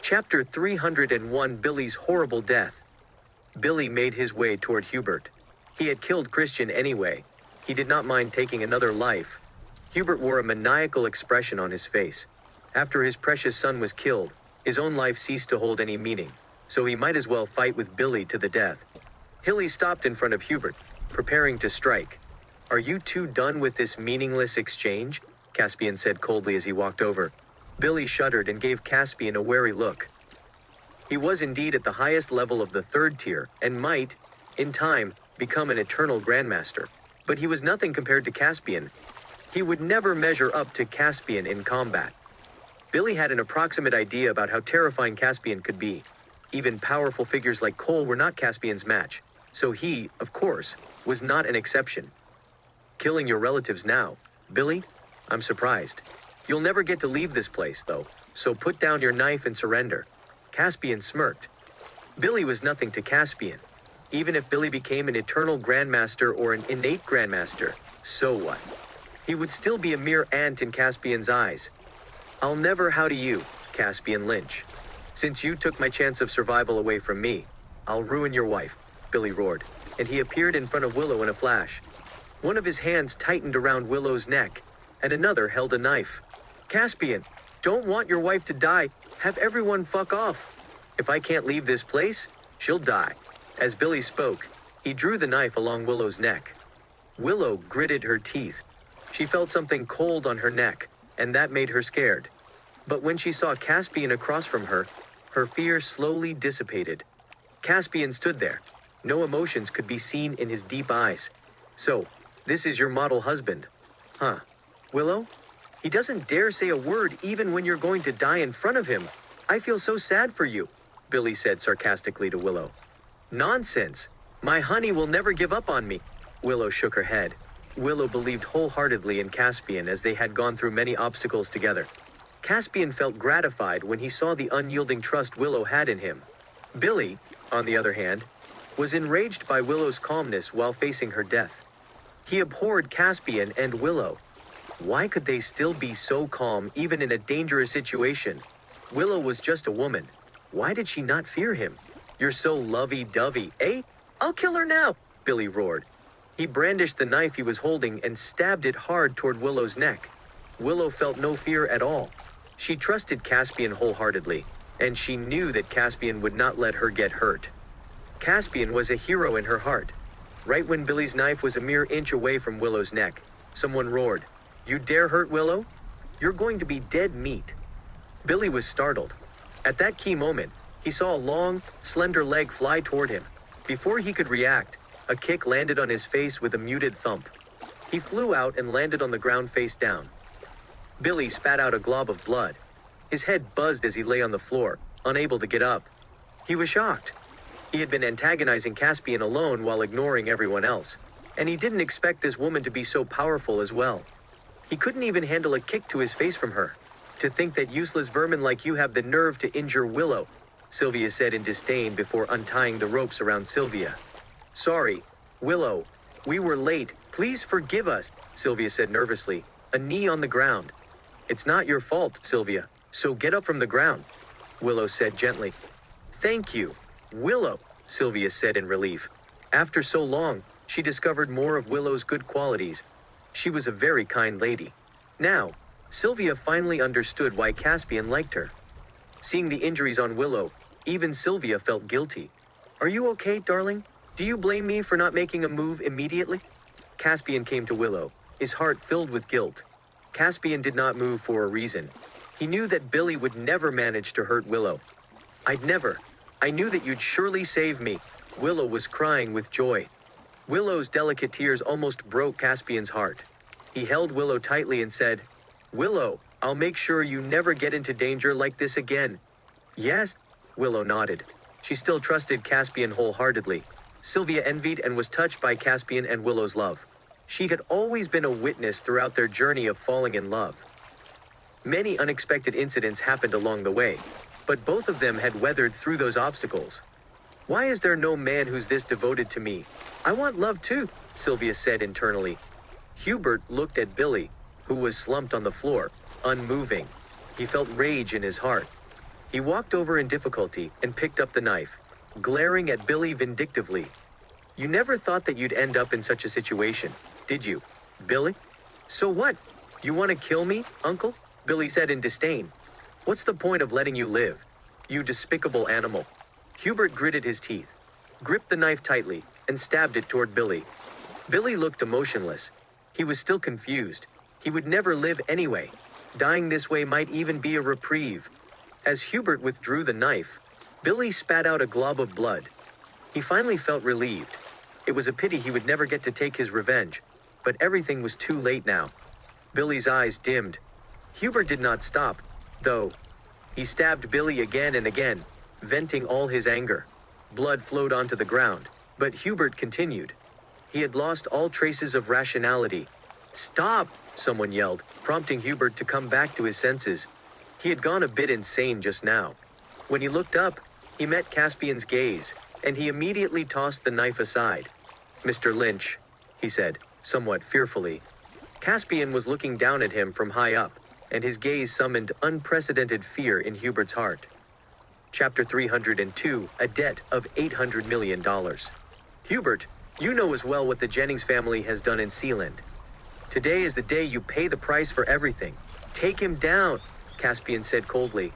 Chapter 301: Billy's Horrible Death. Billy made his way toward Hubert. He had killed Christian anyway. He did not mind taking another life. Hubert wore a maniacal expression on his face. After his precious son was killed, his own life ceased to hold any meaning, so he might as well fight with Billy to the death. Hilly stopped in front of Hubert, preparing to strike. "Are you two done with this meaningless exchange?" Caspian said coldly as he walked over. Billy shuddered and gave Caspian a wary look. He was indeed at the highest level of the third tier, and might, in time, become an eternal grandmaster. But he was nothing compared to Caspian. He would never measure up to Caspian in combat. Billy had an approximate idea about how terrifying Caspian could be. Even powerful figures like Cole were not Caspian's match, so he, of course, was not an exception. "Killing your relatives now, Billy? I'm surprised. You'll never get to leave this place, though, so put down your knife and surrender." Caspian smirked. Billy was nothing to Caspian. Even if Billy became an eternal grandmaster or an innate grandmaster, so what? He would still be a mere ant in Caspian's eyes. "I'll never how to you, Caspian Lynch. Since you took my chance of survival away from me, I'll ruin your wife," Billy roared, and he appeared in front of Willow in a flash. One of his hands tightened around Willow's neck, and another held a knife. "Caspian, don't want your wife to die. Have everyone fuck off. If I can't leave this place, she'll die." As Billy spoke, he drew the knife along Willow's neck. Willow gritted her teeth. She felt something cold on her neck, and that made her scared. But when she saw Caspian across from her, her fear slowly dissipated. Caspian stood there. No emotions could be seen in his deep eyes. "So, this is your model husband, huh, Willow? He doesn't dare say a word even when you're going to die in front of him. I feel so sad for you," Billy said sarcastically to Willow. "Nonsense. My honey will never give up on me." Willow shook her head. Willow believed wholeheartedly in Caspian as they had gone through many obstacles together. Caspian felt gratified when he saw the unyielding trust Willow had in him. Billy, on the other hand, was enraged by Willow's calmness while facing her death. He abhorred Caspian and Willow. Why could they still be so calm even in a dangerous situation? Willow was just a woman. Why did she not fear him? "You're so lovey-dovey, eh? I'll kill her now," Billy roared. He brandished the knife he was holding and stabbed it hard toward Willow's neck. Willow felt no fear at all. She trusted Caspian wholeheartedly, and she knew that Caspian would not let her get hurt. Caspian was a hero in her heart. Right when Billy's knife was a mere inch away from Willow's neck, someone roared, "You dare hurt Willow? You're going to be dead meat." Billy was startled. At that key moment, he saw a long, slender leg fly toward him. Before he could react, a kick landed on his face with a muted thump. He flew out and landed on the ground face down. Billy spat out a glob of blood. His head buzzed as he lay on the floor, unable to get up. He was shocked. He had been antagonizing Caspian alone while ignoring everyone else, and he didn't expect this woman to be so powerful as well. He couldn't even handle a kick to his face from her. "To think that useless vermin like you have the nerve to injure Willow," Sylvia said in disdain before untying the ropes around Sylvia. "Sorry, Willow. We were late. Please forgive us," Sylvia said nervously, a knee on the ground. "It's not your fault, Sylvia, so get up from the ground," Willow said gently. "Thank you, Willow," Sylvia said in relief. After so long, she discovered more of Willow's good qualities. She was a very kind lady. Now, Sylvia finally understood why Caspian liked her. Seeing the injuries on Willow, even Sylvia felt guilty. "Are you okay, darling? Do you blame me for not making a move immediately?" Caspian came to Willow, his heart filled with guilt. Caspian did not move for a reason. He knew that Billy would never manage to hurt Willow. I knew that you'd surely save me." Willow was crying with joy. Willow's delicate tears almost broke Caspian's heart. He held Willow tightly and said, "Willow, I'll make sure you never get into danger like this again." "Yes," Willow nodded. She still trusted Caspian wholeheartedly. Sylvia envied and was touched by Caspian and Willow's love. She had always been a witness throughout their journey of falling in love. Many unexpected incidents happened along the way, but both of them had weathered through those obstacles. "Why is there no man who's this devoted to me? I want love too," Sylvia said internally. Hubert looked at Billy, who was slumped on the floor, unmoving. He felt rage in his heart. He walked over in difficulty and picked up the knife, glaring at Billy vindictively. "You never thought that you'd end up in such a situation, did you, Billy? So what? You want to kill me, uncle?" Billy said in disdain. "What's the point of letting you live? You despicable animal." Hubert gritted his teeth, gripped the knife tightly, and stabbed it toward Billy. Billy looked emotionless. He was still confused. He would never live anyway. Dying this way might even be a reprieve. As Hubert withdrew the knife, Billy spat out a glob of blood. He finally felt relieved. It was a pity he would never get to take his revenge, but everything was too late now. Billy's eyes dimmed. Hubert did not stop, though. He stabbed Billy again and again, venting all his anger. Blood flowed onto the ground, but Hubert continued. He had lost all traces of rationality. "Stop!" someone yelled, prompting Hubert to come back to his senses. He had gone a bit insane just now. When he looked up, he met Caspian's gaze, and he immediately tossed the knife aside. "Mr. Lynch," he said, somewhat fearfully. Caspian was looking down at him from high up, and his gaze summoned unprecedented fear in Hubert's heart. Chapter 302, A Debt of $800 million. "Hubert, you know as well what the Jennings family has done in Sealand. Today is the day you pay the price for everything. Take him down," Caspian said coldly.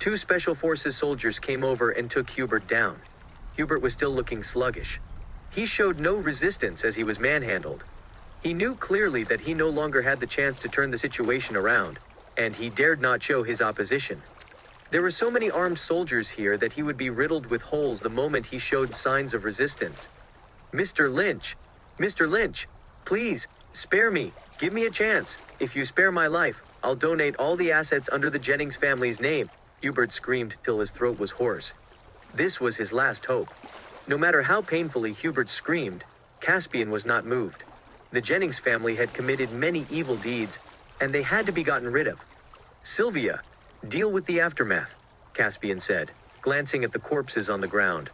2 Special Forces soldiers came over and took Hubert down. Hubert was still looking sluggish. He showed no resistance as he was manhandled. He knew clearly that he no longer had the chance to turn the situation around, and he dared not show his opposition. There were so many armed soldiers here that he would be riddled with holes the moment he showed signs of resistance. "Mr. Lynch! Mr. Lynch! Please, spare me! Give me a chance! If you spare my life, I'll donate all the assets under the Jennings family's name," Hubert screamed till his throat was hoarse. This was his last hope. No matter how painfully Hubert screamed, Caspian was not moved. The Jennings family had committed many evil deeds, and they had to be gotten rid of. "Sylvia, deal with the aftermath," Caspian said, glancing at the corpses on the ground.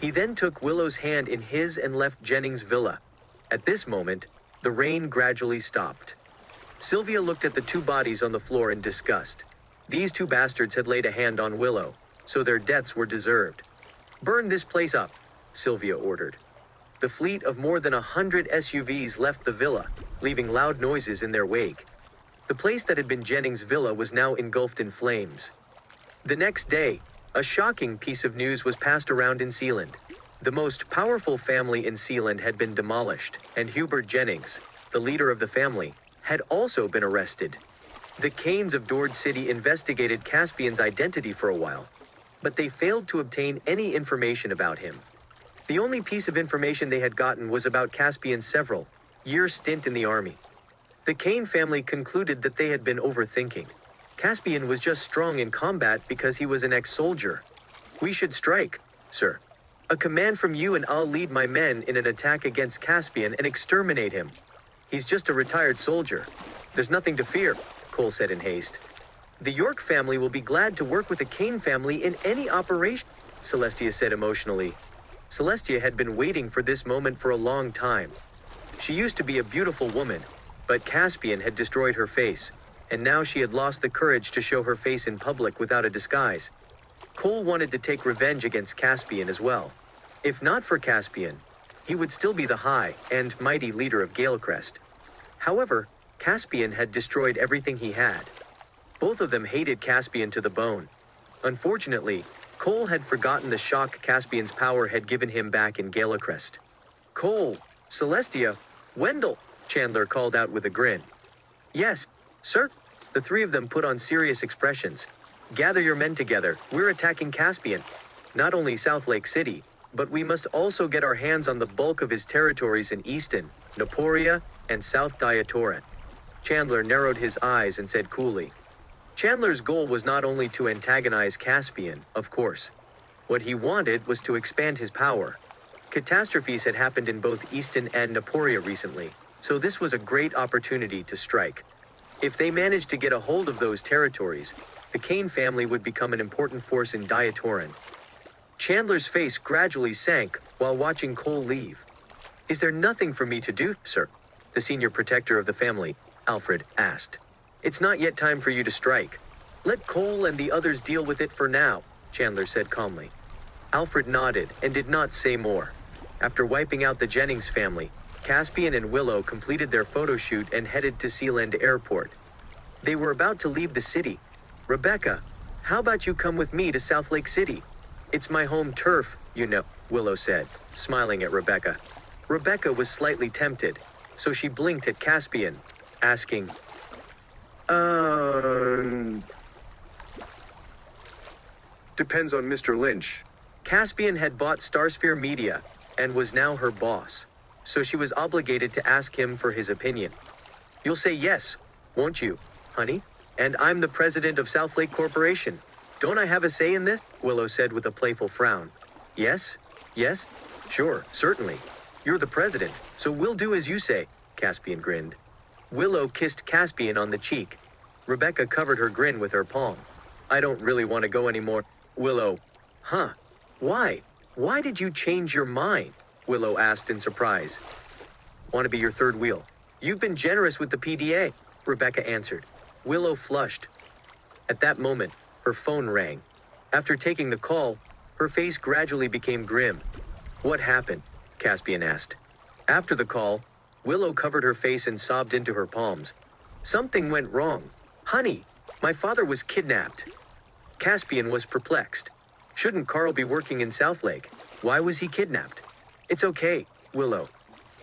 He then took Willow's hand in his and left Jennings' villa. At this moment, the rain gradually stopped. Sylvia looked at the 2 bodies on the floor in disgust. These 2 bastards had laid a hand on Willow, so their deaths were deserved. "Burn this place up," Sylvia ordered. The fleet of more than 100 SUVs left the villa, leaving loud noises in their wake. The place that had been Jennings' villa was now engulfed in flames. The next day, a shocking piece of news was passed around in Sealand. The most powerful family in Sealand had been demolished, and Hubert Jennings, the leader of the family, had also been arrested. The Kanes of Dord City investigated Caspian's identity for a while, but they failed to obtain any information about him. The only piece of information they had gotten was about Caspian's several-year stint in the army. The Kane family concluded that they had been overthinking. Caspian was just strong in combat because he was an ex-soldier. "We should strike, sir. A command from you and I'll lead my men in an attack against Caspian and exterminate him. He's just a retired soldier. There's nothing to fear," Cole said in haste. "The York family will be glad to work with the Kane family in any operation," Celestia said emotionally. Celestia had been waiting for this moment for a long time. She used to be a beautiful woman, but Caspian had destroyed her face, and now she had lost the courage to show her face in public without a disguise. Cole wanted to take revenge against Caspian as well. If not for Caspian, he would still be the high and mighty leader of Galecrest. However, Caspian had destroyed everything he had. Both of them hated Caspian to the bone. Unfortunately, Cole had forgotten the shock Caspian's power had given him back in Galecrest. "Cole, Celestia, Wendell," Chandler called out with a grin. "Yes, sir." The 3 of them put on serious expressions. "Gather your men together, we're attacking Caspian. Not only South Lake City, but we must also get our hands on the bulk of his territories in Easton, Naporia, and South Diatoran." Chandler narrowed his eyes and said coolly. Chandler's goal was not only to antagonize Caspian, of course. What he wanted was to expand his power. Catastrophes had happened in both Easton and Naporia recently, so this was a great opportunity to strike. If they managed to get a hold of those territories, the Kane family would become an important force in Diatoran. Chandler's face gradually sank while watching Cole leave. "Is there nothing for me to do, sir?" the senior protector of the family, Alfred, asked. "It's not yet time for you to strike. Let Cole and the others deal with it for now, Chandler said calmly. Alfred nodded and did not say more. After wiping out the Jennings family, Caspian and Willow completed their photo shoot and headed to Sealand Airport. They were about to leave the city. Rebecca, how about you come with me to South Lake City? It's my home turf, you know, Willow said, smiling at Rebecca. Rebecca was slightly tempted, so she blinked at Caspian, asking, Depends on Mr. Lynch. Caspian had bought Starsphere Media and was now her boss, so she was obligated to ask him for his opinion. You'll say yes, won't you, honey? And I'm the president of South Lake Corporation. Don't I have a say in this? Willow said with a playful frown. Yes? Yes? Sure, certainly. You're the president, so we'll do as you say, Caspian grinned. Willow kissed Caspian on the cheek. Rebecca covered her grin with her palm. I don't really want to go anymore. Willow. Huh? Why? Why did you change your mind? Willow asked in surprise. Want to be your third wheel. You've been generous with the PDA, Rebecca answered. Willow flushed. At that moment, her phone rang. After taking the call, her face gradually became grim. What happened? Caspian asked. After the call, Willow covered her face and sobbed into her palms. Something went wrong. Honey, my father was kidnapped. Caspian was perplexed. Shouldn't Carl be working in Southlake? Why was he kidnapped? It's okay, Willow.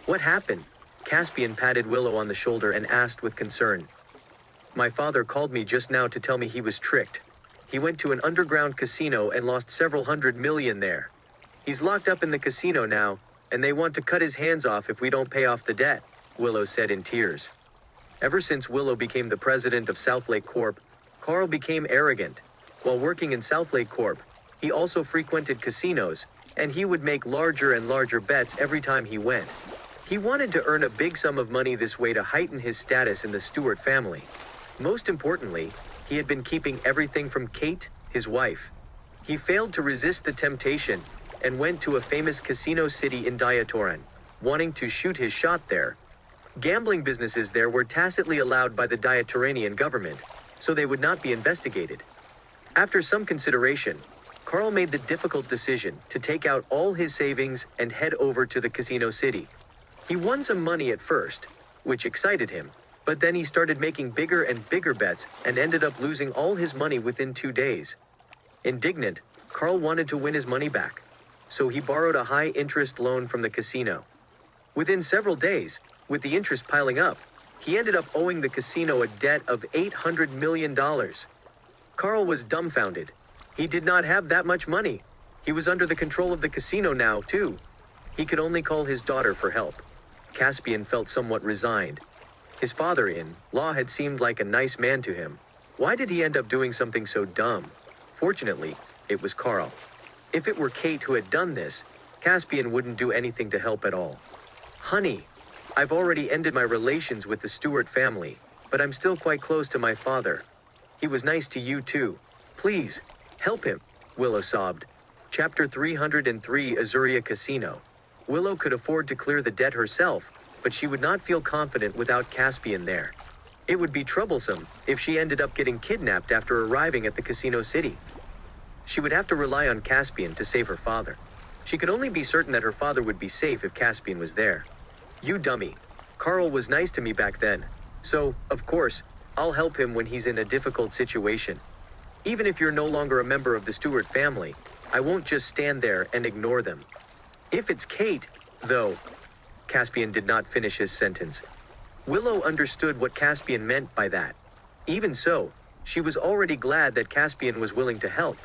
What happened? Caspian patted Willow on the shoulder and asked with concern. My father called me just now to tell me he was tricked. He went to an underground casino and lost several $100 million there. He's locked up in the casino now, and they want to cut his hands off if we don't pay off the debt, Willow said in tears. Ever since Willow became the president of Southlake Corp., Carl became arrogant. While working in Southlake Corp., he also frequented casinos, and he would make larger and larger bets every time he went. He wanted to earn a big sum of money this way to heighten his status in the Stewart family. Most importantly, he had been keeping everything from Kate, his wife. He failed to resist the temptation and went to a famous casino city in Diatoran, wanting to shoot his shot there. Gambling businesses there were tacitly allowed by the Diatoranian government, so they would not be investigated. After some consideration, Carl made the difficult decision to take out all his savings and head over to the casino city. He won some money at first, which excited him, but then he started making bigger and bigger bets and ended up losing all his money within 2 days. Indignant, Carl wanted to win his money back, so he borrowed a high-interest loan from the casino. Within several days, with the interest piling up, he ended up owing the casino a debt of $800 million. Carl was dumbfounded. He did not have that much money. He was under the control of the casino now, too. He could only call his daughter for help. Caspian felt somewhat resigned. His father-in-law had seemed like a nice man to him. Why did he end up doing something so dumb? Fortunately, it was Carl. If it were Kate who had done this, Caspian wouldn't do anything to help at all. Honey, I've already ended my relations with the Stewart family, but I'm still quite close to my father. He was nice to you too. Please, help him, Willow sobbed. Chapter 303 Azuria Casino. Willow could afford to clear the debt herself, but she would not feel confident without Caspian there. It would be troublesome if she ended up getting kidnapped after arriving at the casino city. She would have to rely on Caspian to save her father. She could only be certain that her father would be safe if Caspian was there. You dummy. Carl was nice to me back then, so, of course, I'll help him when he's in a difficult situation. Even if you're no longer a member of the Stewart family, I won't just stand there and ignore them. If it's Kate, though. Caspian did not finish his sentence. Willow understood what Caspian meant by that. Even so, she was already glad that Caspian was willing to help.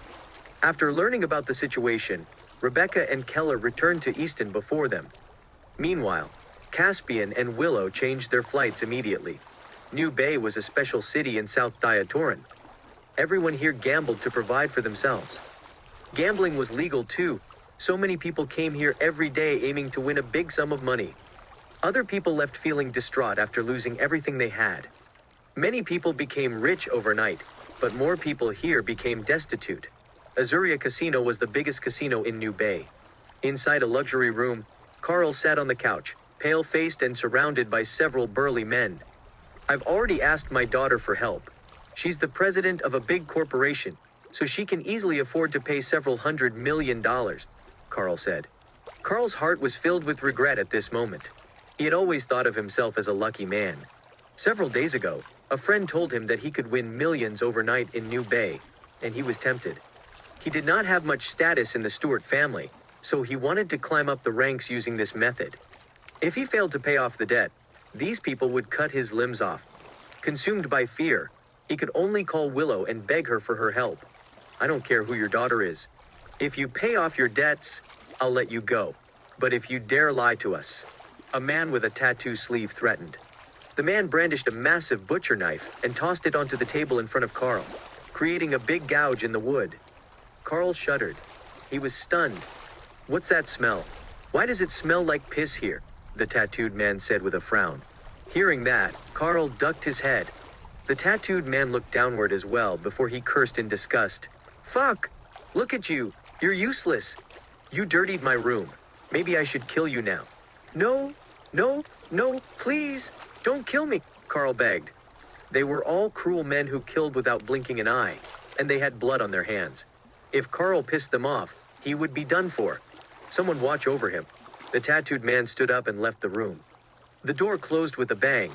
After learning about the situation, Rebecca and Keller returned to Easton before them. Meanwhile, Caspian and Willow changed their flights immediately. New Bay was a special city in South Diatoran. Everyone here gambled to provide for themselves. Gambling was legal too. So many people came here every day aiming to win a big sum of money. Other people left feeling distraught after losing everything they had. Many people became rich overnight, but more people here became destitute. Azuria Casino was the biggest casino in New Bay. Inside a luxury room, Carl sat on the couch, pale-faced and surrounded by several burly men. I've already asked my daughter for help. She's the president of a big corporation, so she can easily afford to pay several $100 million, Carl said. Carl's heart was filled with regret at this moment. He had always thought of himself as a lucky man. Several days ago, a friend told him that he could win millions overnight in New Bay, and he was tempted. He did not have much status in the Stewart family, so he wanted to climb up the ranks using this method. If he failed to pay off the debt, these people would cut his limbs off. Consumed by fear, he could only call Willow and beg her for her help. I don't care who your daughter is. If you pay off your debts, I'll let you go. But if you dare lie to us, a man with a tattoo sleeve threatened. The man brandished a massive butcher knife and tossed it onto the table in front of Carl, creating a big gouge in the wood. Carl shuddered. He was stunned. What's that smell? Why does it smell like piss here? The tattooed man said with a frown. Hearing that, Carl ducked his head. The tattooed man looked downward as well before he cursed in disgust. Fuck! Look at you! You're useless! You dirtied my room. Maybe I should kill you now. No, please! Don't kill me, Carl begged. They were all cruel men who killed without blinking an eye, and they had blood on their hands. If Carl pissed them off, he would be done for. Someone watch over him. The tattooed man stood up and left the room. The door closed with a bang,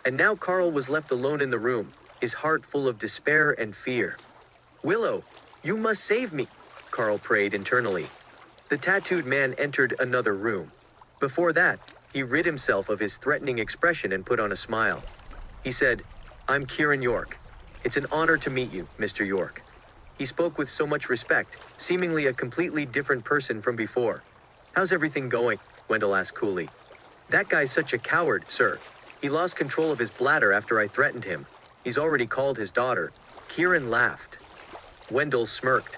and now Carl was left alone in the room, his heart full of despair and fear. Willow, you must save me, Carl prayed internally. The tattooed man entered another room. Before that, he rid himself of his threatening expression and put on a smile. He said, I'm Kieran York. It's an honor to meet you, Mr. York. He spoke with so much respect, seemingly a completely different person from before. How's everything going? Wendell asked coolly. That guy's such a coward, sir. He lost control of his bladder after I threatened him. He's already called his daughter. Kieran laughed. Wendell smirked.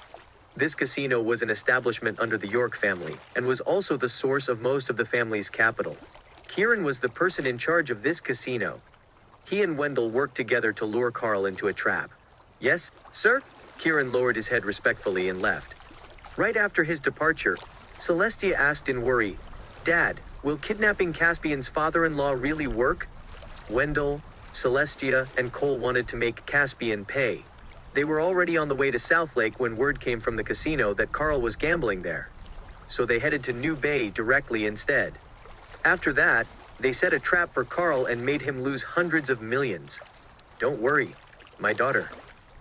This casino was an establishment under the York family, and was also the source of most of the family's capital. Kieran was the person in charge of this casino. He and Wendell worked together to lure Carl into a trap. Yes, sir? Kieran lowered his head respectfully and left. Right after his departure, Celestia asked in worry, Dad, will kidnapping Caspian's father-in-law really work? Wendell, Celestia, and Cole wanted to make Caspian pay. They were already on the way to South Lake when word came from the casino that Carl was gambling there. So they headed to New Bay directly instead. After that, they set a trap for Carl and made him lose hundreds of millions. Don't worry, my daughter.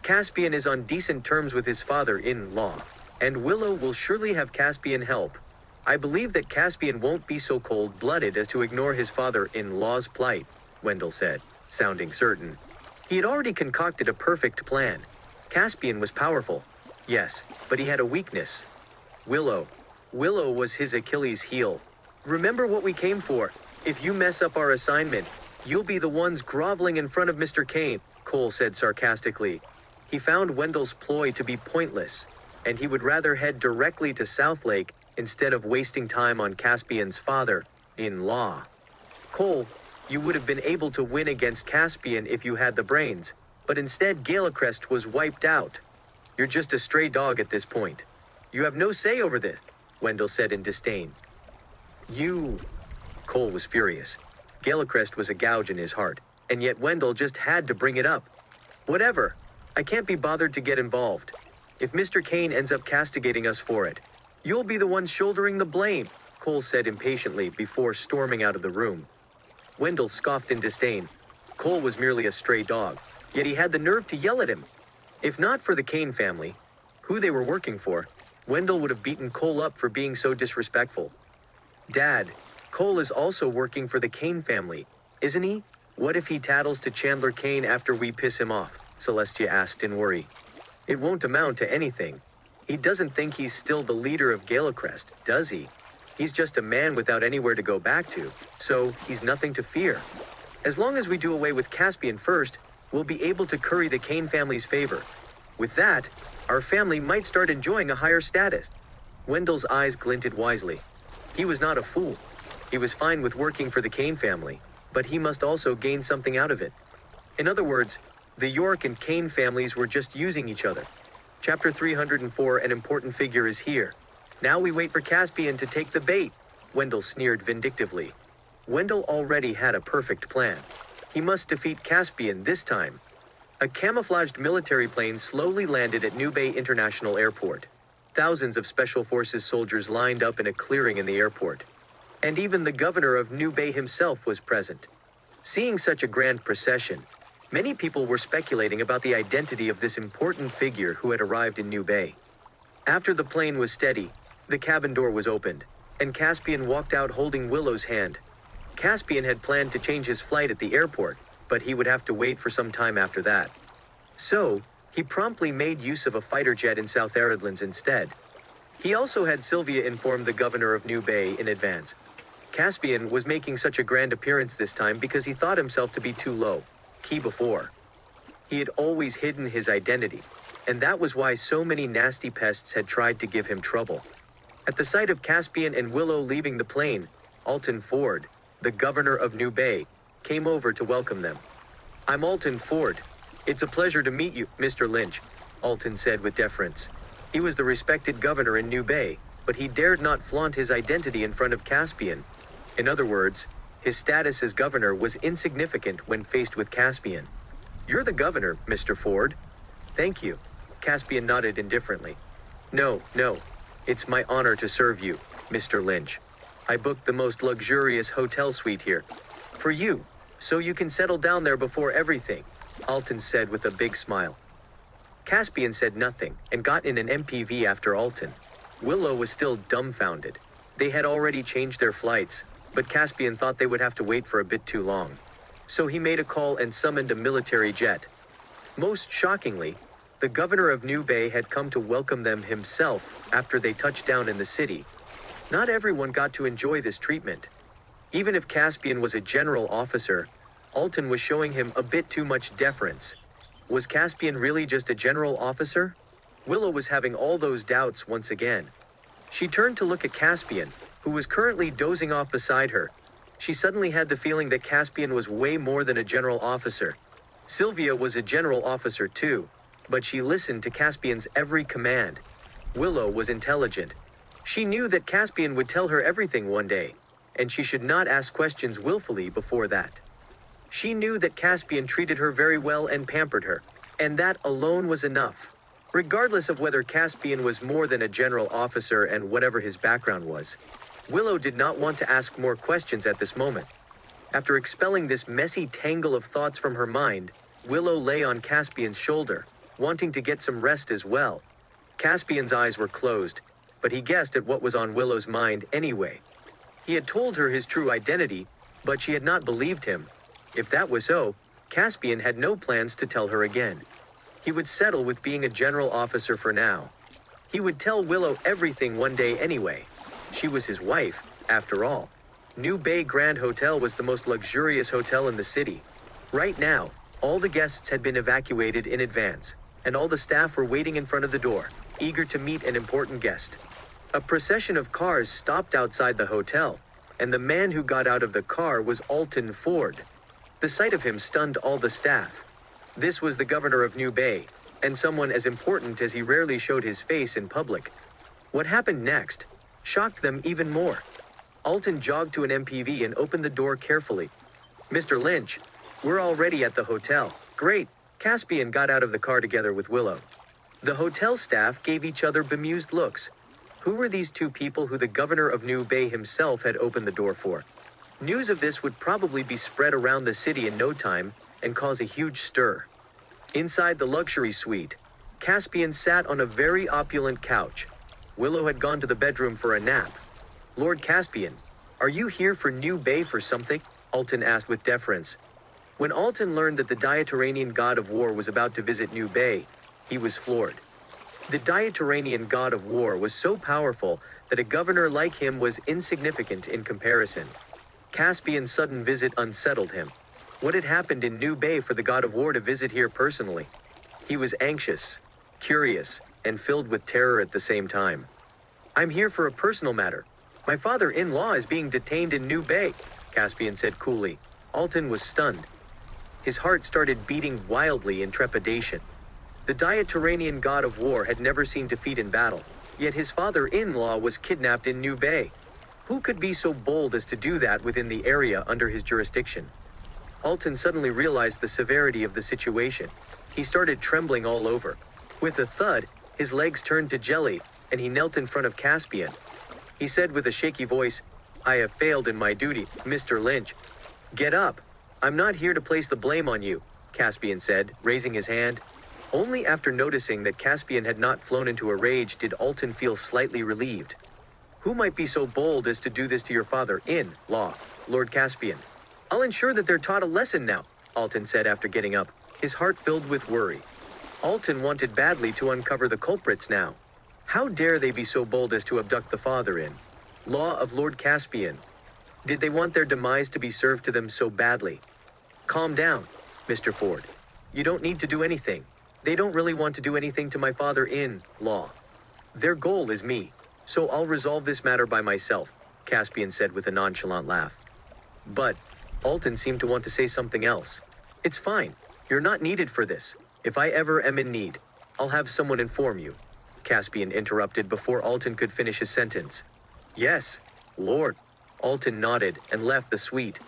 Caspian is on decent terms with his father-in-law, and Willow will surely have Caspian help. I believe that Caspian won't be so cold-blooded as to ignore his father-in-law's plight, Wendell said, sounding certain. He had already concocted a perfect plan. Caspian was powerful, yes, but he had a weakness. Willow. Willow was his Achilles heel. Remember what we came for. If you mess up our assignment, you'll be the ones groveling in front of Mr. Kane, Cole said sarcastically. He found Wendell's ploy to be pointless, and he would rather head directly to South Lake instead of wasting time on Caspian's father-in-law. Cole, you would have been able to win against Caspian if you had the brains, but instead Galecrest was wiped out. You're just a stray dog at this point. You have no say over this, Wendell said in disdain. Cole was furious. Galecrest was a gouge in his heart, and yet Wendell just had to bring it up. Whatever. I can't be bothered to get involved. If Mr. Kane ends up castigating us for it, you'll be the one shouldering the blame, Cole said impatiently before storming out of the room. Wendell scoffed in disdain. Cole was merely a stray dog, yet he had the nerve to yell at him. If not for the Kane family, who they were working for, Wendell would have beaten Cole up for being so disrespectful. Dad, Cole is also working for the Kane family, isn't he? What if he tattles to Chandler Kane after we piss him off? Celestia asked in worry. It won't amount to anything. He doesn't think he's still the leader of Galecrest, does he? He's just a man without anywhere to go back to, so he's nothing to fear. As long as we do away with Caspian first, we'll be able to curry the Kane family's favor. With that, our family might start enjoying a higher status. Wendell's eyes glinted wisely. He was not a fool. He was fine with working for the Kane family, but he must also gain something out of it. In other words, the York and Kane families were just using each other. Chapter 304, an important figure is here. Now we wait for Caspian to take the bait, Wendell sneered vindictively. Wendell already had a perfect plan. He must defeat Caspian this time. A camouflaged military plane slowly landed at New Bay International Airport. Thousands of Special Forces soldiers lined up in a clearing in the airport. And even the governor of New Bay himself was present. Seeing such a grand procession, many people were speculating about the identity of this important figure who had arrived in New Bay. After the plane was steady, the cabin door was opened, and Caspian walked out holding Willow's hand. Caspian had planned to change his flight at the airport, but he would have to wait for some time after that. So, he promptly made use of a fighter jet in South Aridlands instead. He also had Sylvia inform the governor of New Bay in advance. Caspian was making such a grand appearance this time because he thought himself to be too low, key before. He had always hidden his identity, and that was why so many nasty pests had tried to give him trouble. At the sight of Caspian and Willow leaving the plane, Alton Ford, the governor of New Bay, came over to welcome them. "I'm Alton Ford. It's a pleasure to meet you, Mr. Lynch," Alton said with deference. He was the respected governor in New Bay, but he dared not flaunt his identity in front of Caspian. In other words, his status as governor was insignificant when faced with Caspian. "You're the governor, Mr. Ford." "Thank you." Caspian nodded indifferently. No. It's my honor to serve you, Mr. Lynch. I booked the most luxurious hotel suite here. For you, so you can settle down there before everything," Alton said with a big smile. Caspian said nothing and got in an MPV after Alton. Willow was still dumbfounded. They had already changed their flights, but Caspian thought they would have to wait for a bit too long. So he made a call and summoned a military jet. Most shockingly, the governor of New Bay had come to welcome them himself after they touched down in the city. Not everyone got to enjoy this treatment. Even if Caspian was a general officer, Alton was showing him a bit too much deference. Was Caspian really just a general officer? Willow was having all those doubts once again. She turned to look at Caspian, who was currently dozing off beside her. She suddenly had the feeling that Caspian was way more than a general officer. Sylvia was a general officer too, but she listened to Caspian's every command. Willow was intelligent. She knew that Caspian would tell her everything one day, and she should not ask questions willfully before that. She knew that Caspian treated her very well and pampered her, and that alone was enough. Regardless of whether Caspian was more than a general officer and whatever his background was, Willow did not want to ask more questions at this moment. After expelling this messy tangle of thoughts from her mind, Willow lay on Caspian's shoulder, wanting to get some rest as well. Caspian's eyes were closed, but he guessed at what was on Willow's mind anyway. He had told her his true identity, but she had not believed him. If that was so, Caspian had no plans to tell her again. He would settle with being a general officer for now. He would tell Willow everything one day anyway. She was his wife, after all. New Bay Grand Hotel was the most luxurious hotel in the city. Right now, all the guests had been evacuated in advance, and all the staff were waiting in front of the door, eager to meet an important guest. A procession of cars stopped outside the hotel, and the man who got out of the car was Alton Ford. The sight of him stunned all the staff. This was the governor of New Bay, and someone as important as he rarely showed his face in public. What happened next shocked them even more. Alton jogged to an MPV and opened the door carefully. "Mr. Lynch, we're already at the hotel." "Great." Caspian got out of the car together with Willow. The hotel staff gave each other bemused looks. Who were these two people who the governor of New Bay himself had opened the door for? News of this would probably be spread around the city in no time and cause a huge stir. Inside the luxury suite, Caspian sat on a very opulent couch. Willow had gone to the bedroom for a nap. "Lord Caspian, are you here for New Bay for something?" Alton asked with deference. When Alton learned that the Dieteranian god of war was about to visit New Bay, he was floored. The Dieteranian god of war was so powerful that a governor like him was insignificant in comparison. Caspian's sudden visit unsettled him. What had happened in New Bay for the god of war to visit here personally? He was anxious, curious, and filled with terror at the same time. "I'm here for a personal matter. My father-in-law is being detained in New Bay," Caspian said coolly. Alton was stunned. His heart started beating wildly in trepidation. The Dieteranian god of war had never seen defeat in battle, yet his father-in-law was kidnapped in New Bay. Who could be so bold as to do that within the area under his jurisdiction? Alton suddenly realized the severity of the situation. He started trembling all over. With a thud, his legs turned to jelly, and he knelt in front of Caspian. He said with a shaky voice, "I have failed in my duty, Mr. Lynch." "Get up. I'm not here to place the blame on you," Caspian said, raising his hand. Only after noticing that Caspian had not flown into a rage did Alton feel slightly relieved. "Who might be so bold as to do this to your father-in-law, Lord Caspian?" "I'll ensure that they're taught a lesson now," Alton said after getting up, his heart filled with worry. Alton wanted badly to uncover the culprits now. How dare they be so bold as to abduct the father-in-law of Lord Caspian? Did they want their demise to be served to them so badly? "Calm down, Mr. Ford. You don't need to do anything. They don't really want to do anything to my father-in-law. Their goal is me, so I'll resolve this matter by myself," Caspian said with a nonchalant laugh. But Alton seemed to want to say something else. "It's fine. You're not needed for this. If I ever am in need, I'll have someone inform you," Caspian interrupted before Alton could finish his sentence. "Yes, Lord." Alton nodded and left the suite.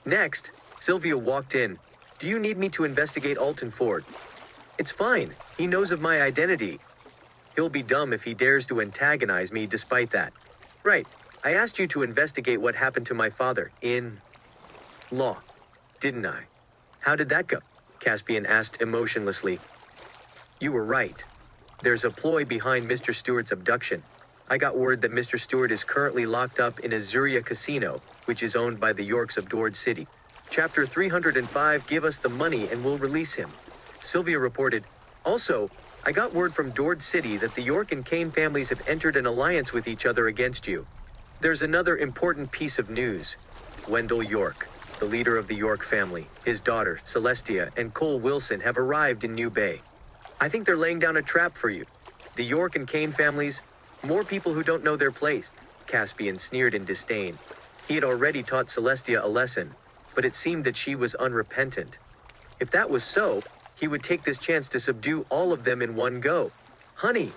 Next, Sylvia walked in. "Do you need me to investigate Alton Ford?" "It's fine. He knows of my identity. He'll be dumb if he dares to antagonize me despite that." "Right. I asked you to investigate what happened to my father-in-law, didn't I? How did that go?" Caspian asked emotionlessly. "You were right. There's a ploy behind Mr. Stewart's abduction. I got word that Mr. Stewart is currently locked up in a Zuria casino, which is owned by the Yorks of Dord City. Chapter 305, give us the money and we'll release him," Sylvia reported. "Also, I got word from Dord City that the York and Kane families have entered an alliance with each other against you. There's another important piece of news. Wendell York, the leader of the York family, his daughter, Celestia, and Cole Wilson have arrived in New Bay. I think they're laying down a trap for you. The York and Kane families, more people who don't know their place," Caspian sneered in disdain. He had already taught Celestia a lesson, but it seemed that she was unrepentant. If that was so, he would take this chance to subdue all of them in one go. "Honey!"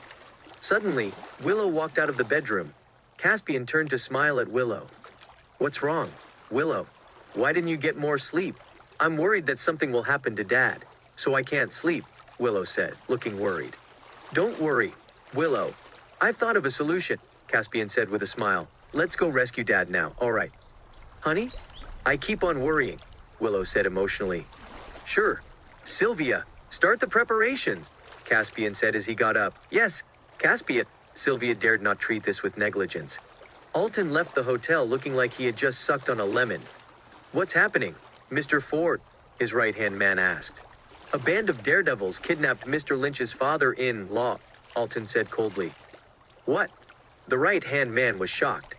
Suddenly, Willow walked out of the bedroom. Caspian turned to smile at Willow. "What's wrong, Willow? Why didn't you get more sleep?" "I'm worried that something will happen to Dad, so I can't sleep," Willow said, looking worried. "Don't worry, Willow. I've thought of a solution," Caspian said with a smile. "Let's go rescue Dad now, all right?" "Honey? I keep on worrying," Willow said emotionally. "Sure. Sylvia, start the preparations," Caspian said as he got up. "Yes, Caspian." Sylvia dared not treat this with negligence. Alton left the hotel looking like he had just sucked on a lemon. "What's happening, Mr. Ford?" his right-hand man asked. "A band of daredevils kidnapped Mr. Lynch's father-in-law," Alton said coldly. "What?" The right-hand man was shocked.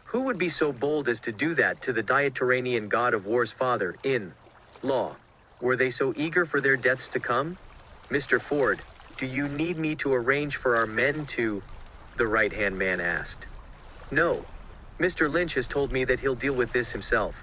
Who would be so bold as to do that to the Diaturanian god of war's father-in-law? Were they so eager for their deaths to come? "Mr. Ford, do you need me to arrange for our men to—" the right-hand man asked. "No. Mr. Lynch has told me that he'll deal with this himself.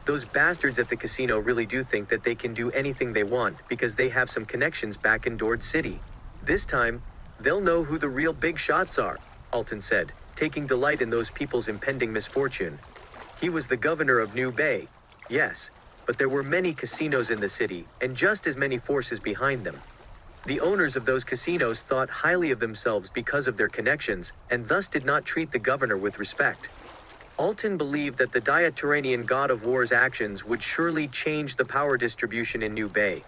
Those bastards at the casino really do think that they can do anything they want because they have some connections back in Dord City. This time, they'll know who the real big shots are," Alton said, taking delight in those people's impending misfortune. He was the governor of New Bay, yes, but there were many casinos in the city and just as many forces behind them. The owners of those casinos thought highly of themselves because of their connections and thus did not treat the governor with respect. Alton believed that the Diaturanian god of war's actions would surely change the power distribution in New Bay.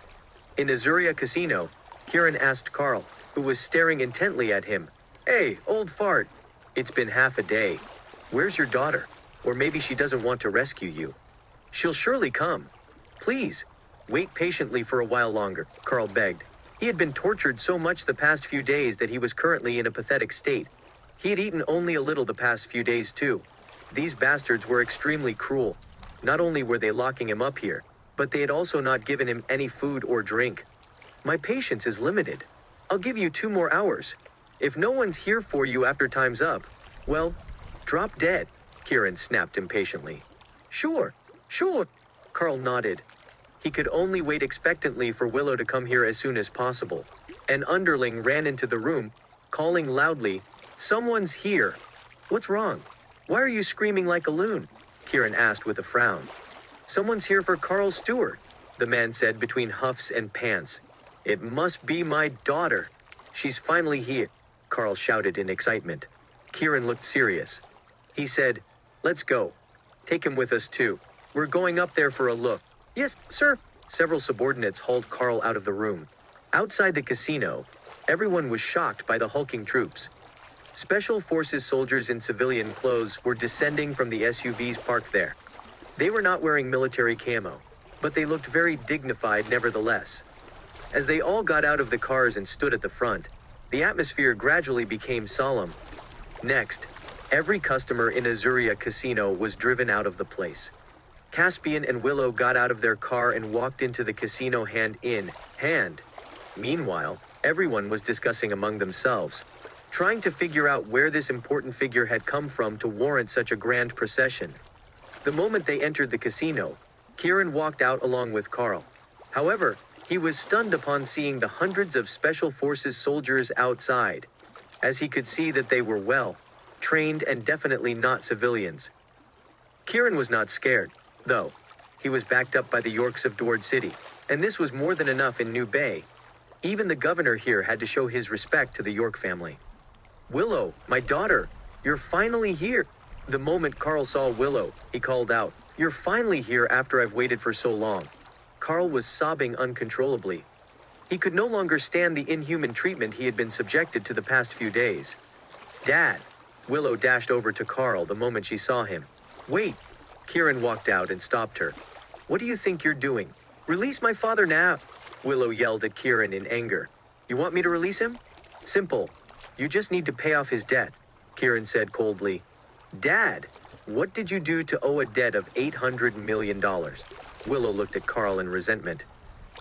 In Azuria Casino, Kieran asked Carl, who was staring intently at him, "Hey, old fart, it's been half a day. Where's your daughter? Or maybe she doesn't want to rescue you." "She'll surely come. Please, wait patiently for a while longer," Carl begged. He had been tortured so much the past few days that he was currently in a pathetic state. He had eaten only a little the past few days too. These bastards were extremely cruel. Not only were they locking him up here, but they had also not given him any food or drink. "My patience is limited. I'll give you 2 more hours. If no one's here for you after time's up, well, drop dead," Kieran snapped impatiently. Sure, Carl nodded. He could only wait expectantly for Willow to come here as soon as possible. An underling ran into the room, calling loudly, "Someone's here." "What's wrong? Why are you screaming like a loon?" Kieran asked with a frown. Someone's here for Carl Stewart, the man said between huffs and pants. It must be my daughter. She's finally here, Carl shouted in excitement. Kieran looked serious. He said, let's go. Take him with us too. We're going up there for a look. Yes, sir. Several subordinates hauled Carl out of the room. Outside the casino, everyone was shocked by the hulking troops. Special Forces soldiers in civilian clothes were descending from the SUVs parked there. They were not wearing military camo, but they looked very dignified nevertheless. As they all got out of the cars and stood at the front, the atmosphere gradually became solemn. Next, every customer in Azuria Casino was driven out of the place. Caspian and Willow got out of their car and walked into the casino hand in hand. Meanwhile, everyone was discussing among themselves, trying to figure out where this important figure had come from to warrant such a grand procession. The moment they entered the casino, Kieran walked out along with Carl. However, he was stunned upon seeing the hundreds of Special Forces soldiers outside, as he could see that they were well trained and definitely not civilians. Kieran was not scared, though. He was backed up by the Yorks of Dward City, and this was more than enough in New Bay. Even the governor here had to show his respect to the York family. Willow, my daughter, you're finally here. The moment Carl saw Willow, he called out, you're finally here after I've waited for so long. Carl was sobbing uncontrollably. He could no longer stand the inhuman treatment he had been subjected to the past few days. Dad! Willow dashed over to Carl the moment she saw him. Wait! Kieran walked out and stopped her. What do you think you're doing? Release my father now! Willow yelled at Kieran in anger. You want me to release him? Simple. You just need to pay off his debt, Kieran said coldly. Dad, what did you do to owe a debt of $800 million? Willow looked at Carl in resentment.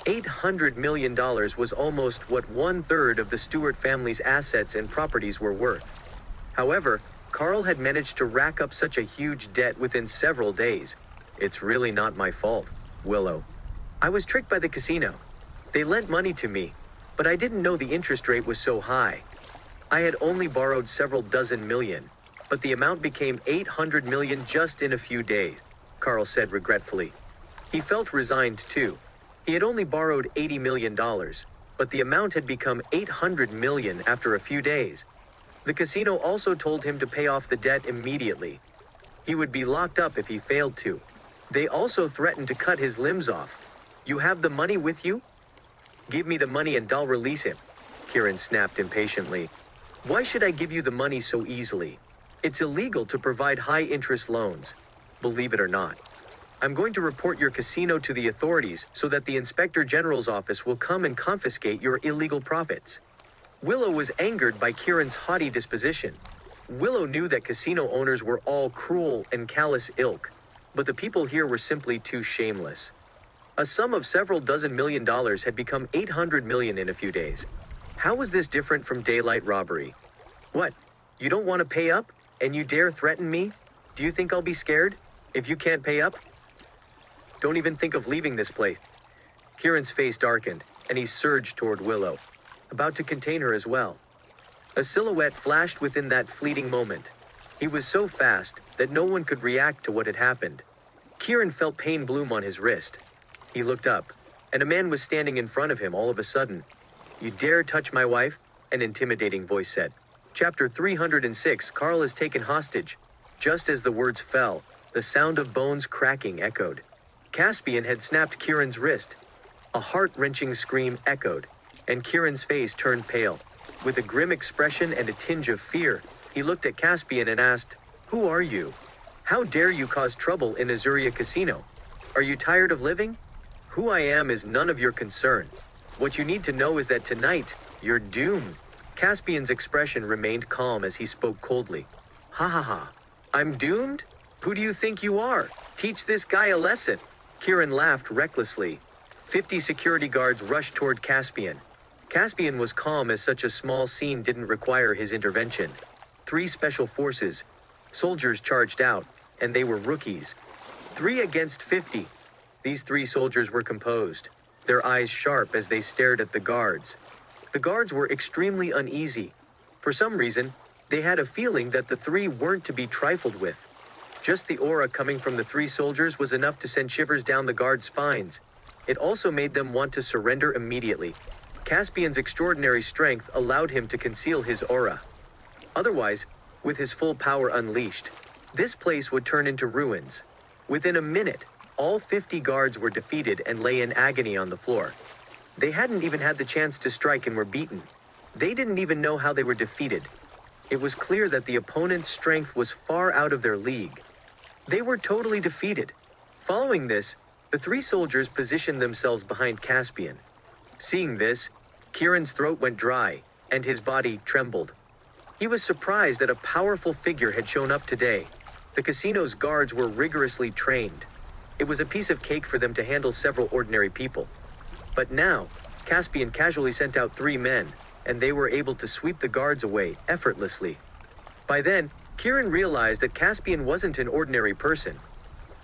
$800 million was almost what 1/3 of the Stewart family's assets and properties were worth. However, Carl had managed to rack up such a huge debt within several days. It's really not my fault, Willow. I was tricked by the casino. They lent money to me, but I didn't know the interest rate was so high. I had only borrowed several dozen million, but the amount became 800 million just in a few days, Carl said regretfully. He felt resigned too. He had only borrowed $80 million, but the amount had become 800 million after a few days. The casino also told him to pay off the debt immediately. He would be locked up if he failed to. They also threatened to cut his limbs off. You have the money with you? Give me the money and I'll release him, Kieran snapped impatiently. Why should I give you the money so easily? It's illegal to provide high-interest loans, believe it or not. I'm going to report your casino to the authorities so that the Inspector General's office will come and confiscate your illegal profits. Willow was angered by Kieran's haughty disposition. Willow knew that casino owners were all cruel and callous ilk, but the people here were simply too shameless. A sum of several dozen $million had become 800 million in a few days. How was this different from daylight robbery? What? You don't want to pay up, and you dare threaten me? Do you think I'll be scared if you can't pay up? Don't even think of leaving this place. Kieran's face darkened, and he surged toward Willow, about to contain her as well. A silhouette flashed within that fleeting moment. He was so fast that no one could react to what had happened. Kieran felt pain bloom on his wrist. He looked up, and a man was standing in front of him all of a sudden. You dare touch my wife? An intimidating voice said. Chapter 306, Carl is taken hostage. Just as the words fell, the sound of bones cracking echoed. Caspian had snapped Kieran's wrist. A heart-wrenching scream echoed, and Kieran's face turned pale. With a grim expression and a tinge of fear, he looked at Caspian and asked, Who are you? How dare you cause trouble in Azuria Casino? Are you tired of living? Who I am is none of your concern. What you need to know is that tonight, you're doomed. Caspian's expression remained calm as he spoke coldly. Ha ha ha. I'm doomed? Who do you think you are? Teach this guy a lesson. Kieran laughed recklessly. 50 security guards rushed toward Caspian. Caspian was calm as such a small scene didn't require his intervention. 3 special forces. Soldiers charged out, and they were rookies. 3 against 50. These 3 soldiers were composed, their eyes sharp as they stared at the guards. The guards were extremely uneasy. For some reason, they had a feeling that the 3 weren't to be trifled with. Just the aura coming from the three soldiers was enough to send shivers down the guards' spines. It also made them want to surrender immediately. Caspian's extraordinary strength allowed him to conceal his aura. Otherwise, with his full power unleashed, this place would turn into ruins. Within a minute, all 50 guards were defeated and lay in agony on the floor. They hadn't even had the chance to strike and were beaten. They didn't even know how they were defeated. It was clear that the opponent's strength was far out of their league. They were totally defeated. Following this, the three soldiers positioned themselves behind Caspian. Seeing this, Kieran's throat went dry, and his body trembled. He was surprised that a powerful figure had shown up today. The casino's guards were rigorously trained. It was a piece of cake for them to handle several ordinary people. But now, Caspian casually sent out 3 men, and they were able to sweep the guards away effortlessly. By then, Kieran realized that Caspian wasn't an ordinary person.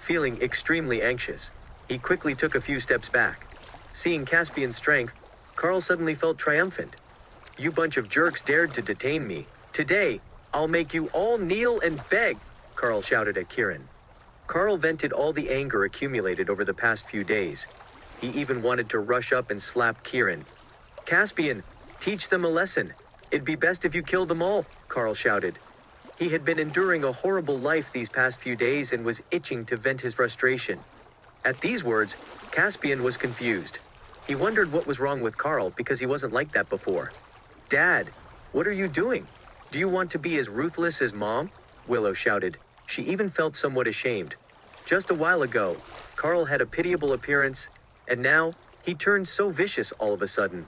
Feeling extremely anxious, he quickly took a few steps back. Seeing Caspian's strength, Carl suddenly felt triumphant. "You bunch of jerks dared to detain me. Today, I'll make you all kneel and beg," Carl shouted at Kieran. Carl vented all the anger accumulated over the past few days. He even wanted to rush up and slap Kieran. "Caspian, teach them a lesson. It'd be best if you killed them all," Carl shouted. He had been enduring a horrible life these past few days and was itching to vent his frustration. At these words, Caspian was confused. He wondered what was wrong with Carl because he wasn't like that before. "Dad, what are you doing? Do you want to be as ruthless as Mom?" Willow shouted. She even felt somewhat ashamed. Just a while ago, Carl had a pitiable appearance, and now he turned so vicious all of a sudden.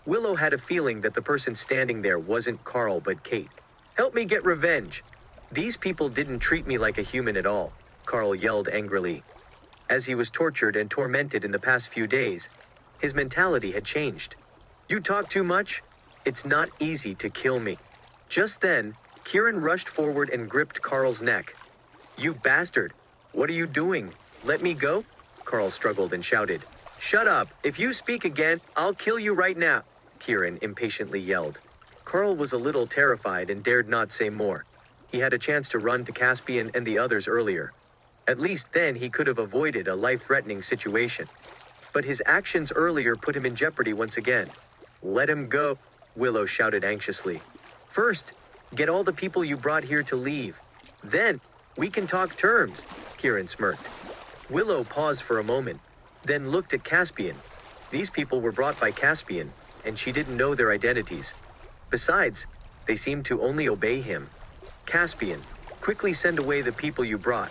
Willow had a feeling that the person standing there wasn't Carl but Kate. "Help me get revenge. These people didn't treat me like a human at all," Carl yelled angrily. As he was tortured and tormented in the past few days, his mentality had changed. "You talk too much? It's not easy to kill me." Just then, Kieran rushed forward and gripped Carl's neck. "You bastard! What are you doing? Let me go?" Carl struggled and shouted. "Shut up! If you speak again, I'll kill you right now!" Kieran impatiently yelled. Carl was a little terrified and dared not say more. He had a chance to run to Caspian and the others earlier. At least then he could have avoided a life-threatening situation. But his actions earlier put him in jeopardy once again. "Let him go," Willow shouted anxiously. "First, get all the people you brought here to leave. Then, we can talk terms," Kieran smirked. Willow paused for a moment, then looked at Caspian. These people were brought by Caspian, and she didn't know their identities. Besides, they seemed to only obey him. "Caspian, quickly send away the people you brought."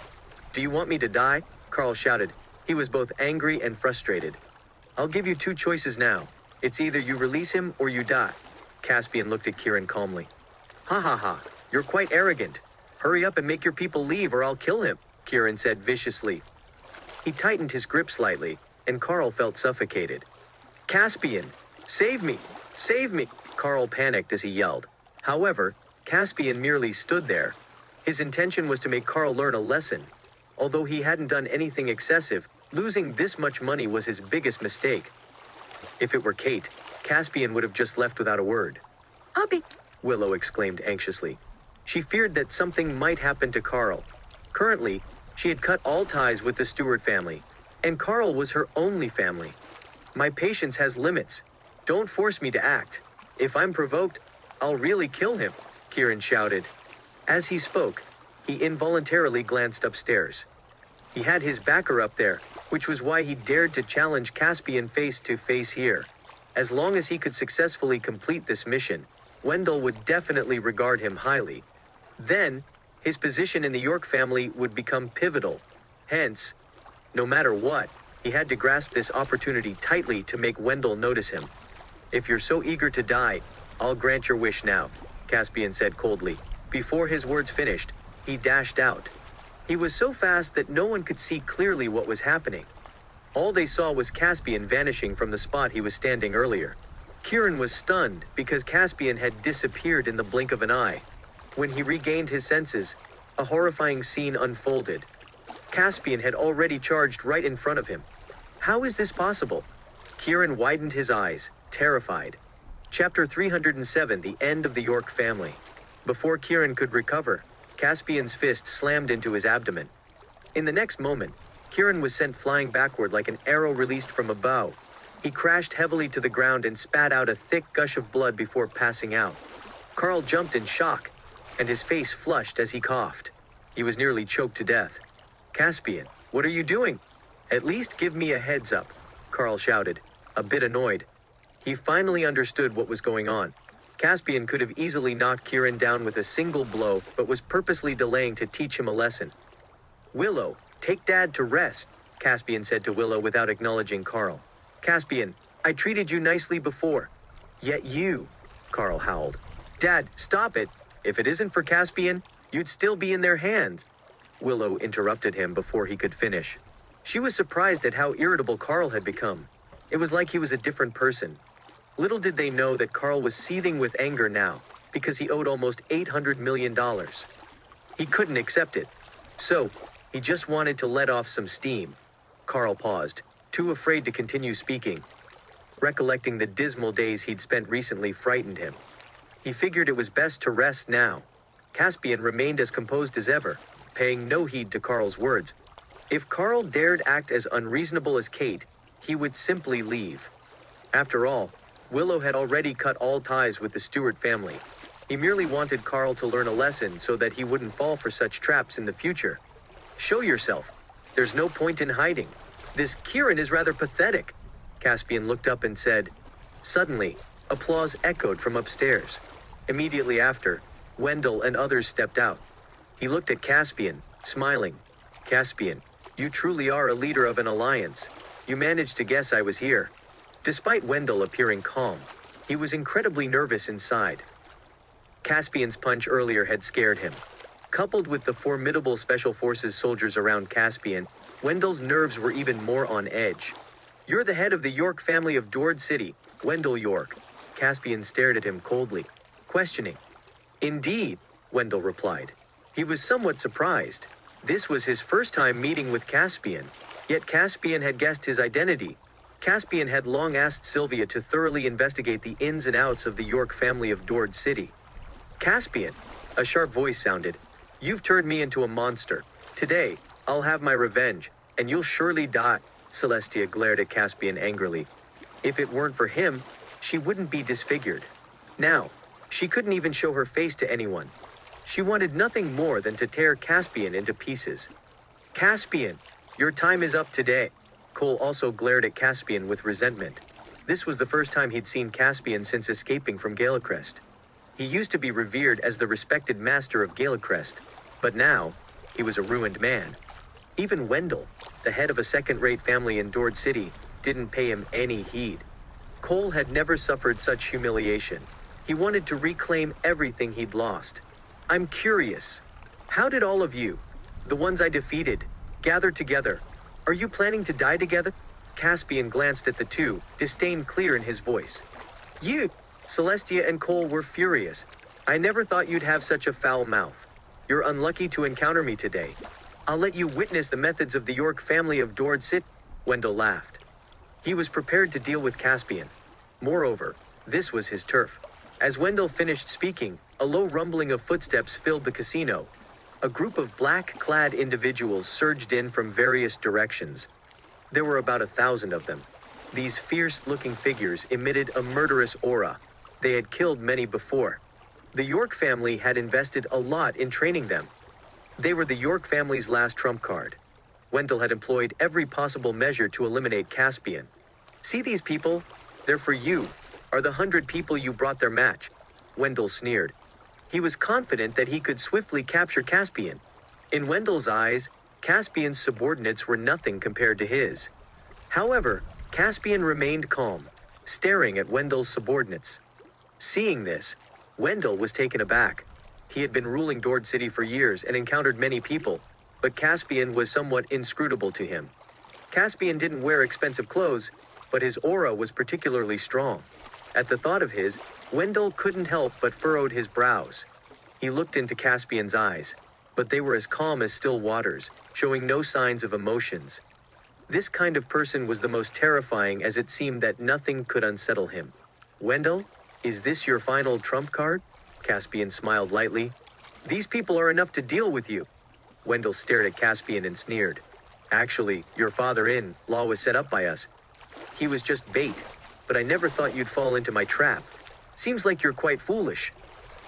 "Do you want me to die?" Carl shouted. He was both angry and frustrated. "I'll give you 2 choices now. It's either you release him or you die." Caspian looked at Kieran calmly. "Ha ha ha, you're quite arrogant. Hurry up and make your people leave or I'll kill him," Kieran said viciously. He tightened his grip slightly, and Carl felt suffocated. "Caspian, save me! Save me!" Carl panicked as he yelled. However, Caspian merely stood there. His intention was to make Carl learn a lesson. Although he hadn't done anything excessive, losing this much money was his biggest mistake. If it were Kate, Caspian would have just left without a word. "Abby!" Willow exclaimed anxiously. She feared that something might happen to Carl. Currently, she had cut all ties with the Stewart family, and Carl was her only family. "My patience has limits. Don't force me to act. If I'm provoked, I'll really kill him," Kieran shouted. As he spoke, he involuntarily glanced upstairs. He had his backer up there, which was why he dared to challenge Caspian face to face here. As long as he could successfully complete this mission, Wendell would definitely regard him highly. Then, his position in the York family would become pivotal. Hence, no matter what, he had to grasp this opportunity tightly to make Wendell notice him. "If you're so eager to die, I'll grant your wish now," Caspian said coldly. Before his words finished, he dashed out. He was so fast that no one could see clearly what was happening. All they saw was Caspian vanishing from the spot he was standing earlier. Kieran was stunned because Caspian had disappeared in the blink of an eye. When he regained his senses, a horrifying scene unfolded. Caspian had already charged right in front of him. How is this possible? Kieran widened his eyes, terrified. Chapter 307, The End of the York Family. Before Kieran could recover, Caspian's fist slammed into his abdomen. In the next moment, Kieran was sent flying backward like an arrow released from a bow. He crashed heavily to the ground and spat out a thick gush of blood before passing out. Carl jumped in shock, and his face flushed as he coughed. He was nearly choked to death. "Caspian, what are you doing? At least give me a heads up," Carl shouted, a bit annoyed. He finally understood what was going on. Caspian could have easily knocked Kieran down with a single blow, but was purposely delaying to teach him a lesson. "Willow, take Dad to rest," Caspian said to Willow without acknowledging Carl. "Caspian, I treated you nicely before. Yet you," Carl howled. "Dad, stop it. If it isn't for Caspian, you'd still be in their hands." Willow interrupted him before he could finish. She was surprised at how irritable Carl had become. It was like he was a different person. Little did they know that Carl was seething with anger now, because he owed almost $800 million. He couldn't accept it. So, he just wanted to let off some steam. Carl paused, too afraid to continue speaking. Recollecting the dismal days he'd spent recently frightened him. He figured it was best to rest now. Caspian remained as composed as ever, paying no heed to Carl's words. If Carl dared act as unreasonable as Kate, he would simply leave. After all, Willow had already cut all ties with the Stewart family. He merely wanted Carl to learn a lesson so that he wouldn't fall for such traps in the future. "Show yourself. There's no point in hiding. This Kieran is rather pathetic," Caspian looked up and said. Suddenly, applause echoed from upstairs. Immediately after, Wendell and others stepped out. He looked at Caspian, smiling. "Caspian, you truly are a leader of an alliance. You managed to guess I was here." Despite Wendell appearing calm, he was incredibly nervous inside. Caspian's punch earlier had scared him. Coupled with the formidable Special Forces soldiers around Caspian, Wendell's nerves were even more on edge. "You're the head of the York family of Dord City, Wendell York." Caspian stared at him coldly, questioning. "Indeed," Wendell replied. He was somewhat surprised. This was his first time meeting with Caspian, yet Caspian had guessed his identity. Caspian had long asked Sylvia to thoroughly investigate the ins and outs of the York family of Dord City. "Caspian," a sharp voice sounded, "you've turned me into a monster. Today, I'll have my revenge, and you'll surely die." Celestia glared at Caspian angrily. If it weren't for him, she wouldn't be disfigured. Now, she couldn't even show her face to anyone. She wanted nothing more than to tear Caspian into pieces. "Caspian, your time is up today." Cole also glared at Caspian with resentment. This was the first time he'd seen Caspian since escaping from Galecrest. He used to be revered as the respected master of Galecrest, but now, he was a ruined man. Even Wendell, the head of a second-rate family in Dord City, didn't pay him any heed. Cole had never suffered such humiliation. He wanted to reclaim everything he'd lost. "I'm curious. How did all of you, the ones I defeated, gather together? Are you planning to die together?" Caspian glanced at the two, disdain clear in his voice. "You!" Celestia and Cole were furious. "I never thought you'd have such a foul mouth. You're unlucky to encounter me today. I'll let you witness the methods of the York family of Dord City." Wendell laughed. He was prepared to deal with Caspian. Moreover, this was his turf. As Wendell finished speaking, a low rumbling of footsteps filled the casino. A group of black-clad individuals surged in from various directions. There were about 1,000 of them. These fierce-looking figures emitted a murderous aura. They had killed many before. The York family had invested a lot in training them. They were the York family's last trump card. Wendell had employed every possible measure to eliminate Caspian. "See these people? They're for you. Are the 100 people you brought their match?" Wendell sneered. He was confident that he could swiftly capture Caspian. In Wendell's eyes, Caspian's subordinates were nothing compared to his. However, Caspian remained calm, staring at Wendell's subordinates. Seeing this, Wendell was taken aback. He had been ruling Dord City for years and encountered many people, but Caspian was somewhat inscrutable to him. Caspian didn't wear expensive clothes, but his aura was particularly strong. At the thought of his, Wendell couldn't help but furrowed his brows. He looked into Caspian's eyes, but they were as calm as still waters, showing no signs of emotions. This kind of person was the most terrifying, as it seemed that nothing could unsettle him. "Wendell, is this your final trump card?" Caspian smiled lightly. These people are enough to deal with you. Wendell stared at Caspian and sneered. Actually, your father-in-law was set up by us. He was just bait, but I never thought you'd fall into my trap. Seems like you're quite foolish.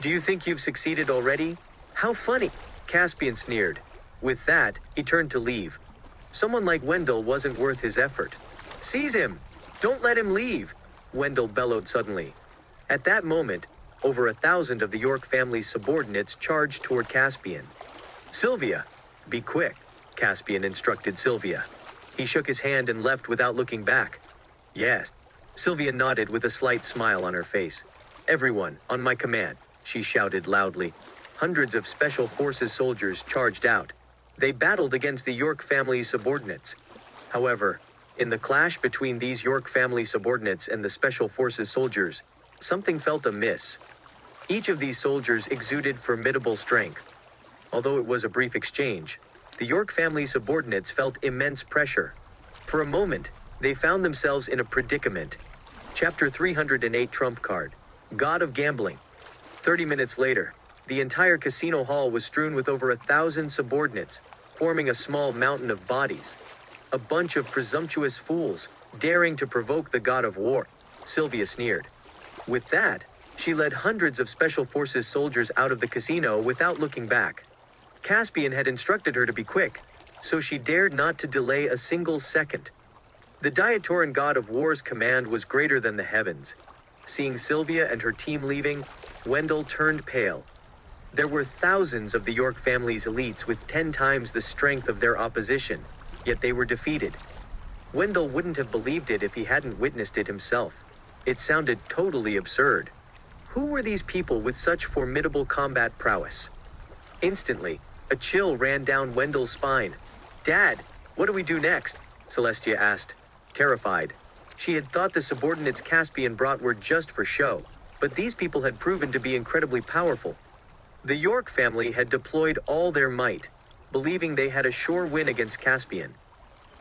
Do you think you've succeeded already? How funny, Caspian sneered. With that, he turned to leave. Someone like Wendell wasn't worth his effort. Seize him! Don't let him leave! Wendell bellowed suddenly. At that moment, over 1,000 of the York family's subordinates charged toward Caspian. Sylvia, be quick, Caspian instructed Sylvia. He shook his hand and left without looking back. Yes. Sylvia nodded with a slight smile on her face. Everyone, on my command, she shouted loudly. Hundreds of Special Forces soldiers charged out. They battled against the York family's subordinates. However, in the clash between these York family subordinates and the Special Forces soldiers, something felt amiss. Each of these soldiers exuded formidable strength. Although it was a brief exchange, the York family subordinates felt immense pressure. For a moment, they found themselves in a predicament. Chapter 308 Trump Card. God of Gambling. 30 minutes later, the entire casino hall was strewn with over 1,000 subordinates, forming a small mountain of bodies. A bunch of presumptuous fools, daring to provoke the god of war, Sylvia sneered. With that, she led hundreds of Special Forces soldiers out of the casino without looking back. Caspian had instructed her to be quick, so she dared not to delay a single second. The Diatoran god of war's command was greater than the heavens. Seeing Sylvia and her team leaving, Wendell turned pale. There were thousands of the York family's elites with 10 times the strength of their opposition, yet they were defeated. Wendell wouldn't have believed it if he hadn't witnessed it himself. It sounded totally absurd. Who were these people with such formidable combat prowess? Instantly, a chill ran down Wendell's spine. Dad, what do we do next? Celestia asked, terrified. She had thought the subordinates Caspian brought were just for show, but these people had proven to be incredibly powerful. The York family had deployed all their might, believing they had a sure win against Caspian.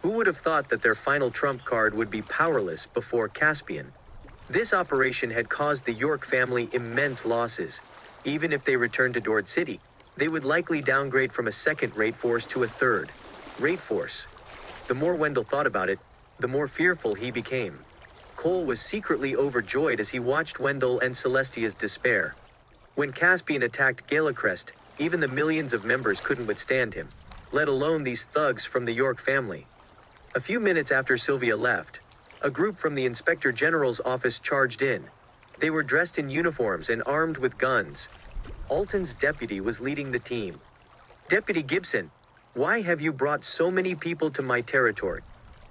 Who would have thought that their final trump card would be powerless before Caspian? This operation had caused the York family immense losses. Even if they returned to Dord City, they would likely downgrade from a second-rate force to a third-rate force. The more Wendell thought about it, the more fearful he became. Cole was secretly overjoyed as he watched Wendell and Celestia's despair. When Caspian attacked Galacrest, even the millions of members couldn't withstand him, let alone these thugs from the York family. A few minutes after Sylvia left, a group from the Inspector General's office charged in. They were dressed in uniforms and armed with guns. Alton's deputy was leading the team. Deputy Gibson, why have you brought so many people to my territory?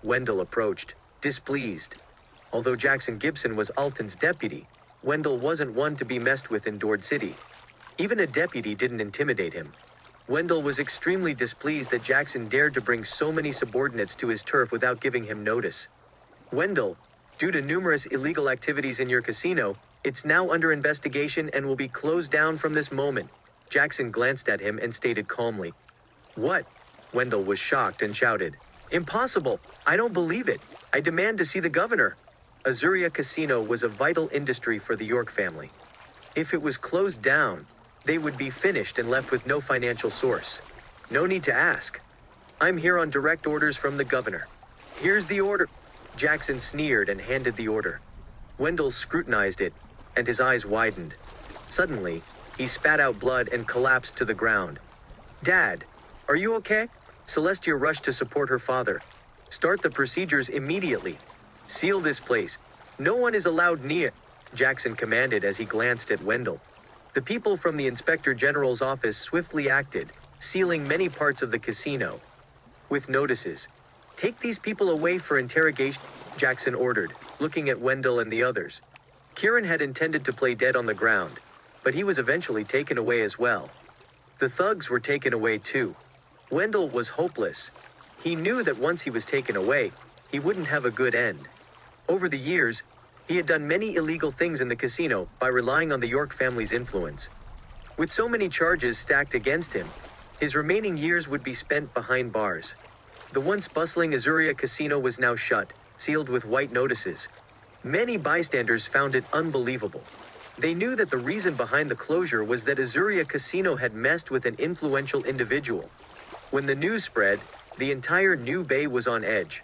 Wendell approached, displeased. Although Jackson Gibson was Alton's deputy, Wendell wasn't one to be messed with in Dord City. Even a deputy didn't intimidate him. Wendell was extremely displeased that Jackson dared to bring so many subordinates to his turf without giving him notice. Wendell, due to numerous illegal activities in your casino, it's now under investigation and will be closed down from this moment. Jackson glanced at him and stated calmly. What? Wendell was shocked and shouted. Impossible! I don't believe it! I demand to see the governor! Azuria Casino was a vital industry for the York family. If it was closed down, they would be finished and left with no financial source. No need to ask. I'm here on direct orders from the governor. Here's the order. Jackson sneered and handed the order. Wendell scrutinized it, and his eyes widened. Suddenly, he spat out blood and collapsed to the ground. Dad, are you okay? Celestia rushed to support her father. Start the procedures immediately. Seal this place. No one is allowed near, Jackson commanded as he glanced at Wendell. The people from the Inspector General's office swiftly acted, sealing many parts of the casino. With notices. Take these people away for interrogation, Jackson ordered, looking at Wendell and the others. Kieran had intended to play dead on the ground, but he was eventually taken away as well. The thugs were taken away too. Wendell was hopeless. He knew that once he was taken away, he wouldn't have a good end. Over the years, he had done many illegal things in the casino by relying on the York family's influence. With so many charges stacked against him, his remaining years would be spent behind bars. The once bustling Azuria Casino was now shut, sealed with white notices. Many bystanders found it unbelievable. They knew that the reason behind the closure was that Azuria Casino had messed with an influential individual. When the news spread, the entire New Bay was on edge.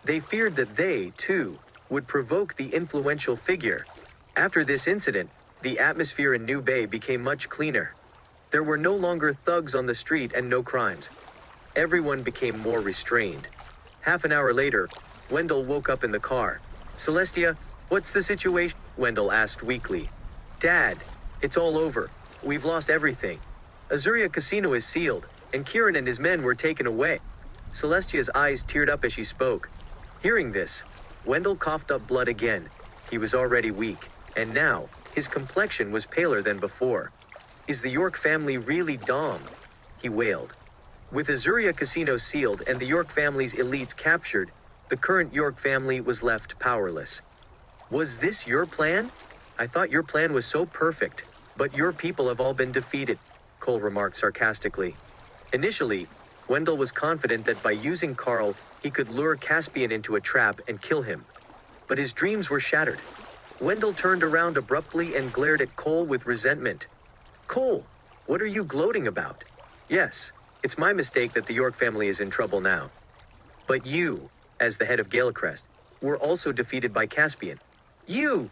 They feared that they, too, would provoke the influential figure. After this incident, the atmosphere in New Bay became much cleaner. There were no longer thugs on the street and no crimes. Everyone became more restrained. Half an hour later, Wendell woke up in the car. "Celestia, what's the situation?" Wendell asked weakly. "Dad, it's all over. We've lost everything. Azuria Casino is sealed, and Kieran and his men were taken away." Celestia's eyes teared up as she spoke. Hearing this, Wendell coughed up blood again. He was already weak, and now, his complexion was paler than before. "Is the York family really Dom?" he wailed. With Azuria Casino sealed and the York family's elites captured, the current York family was left powerless. "Was this your plan? I thought your plan was so perfect, but your people have all been defeated," Cole remarked sarcastically. Initially, Wendell was confident that by using Carl, he could lure Caspian into a trap and kill him. But his dreams were shattered. Wendell turned around abruptly and glared at Cole with resentment. "Cole, what are you gloating about? Yes, it's my mistake that the York family is in trouble now. But you, as the head of Galecrest, were also defeated by Caspian. You!"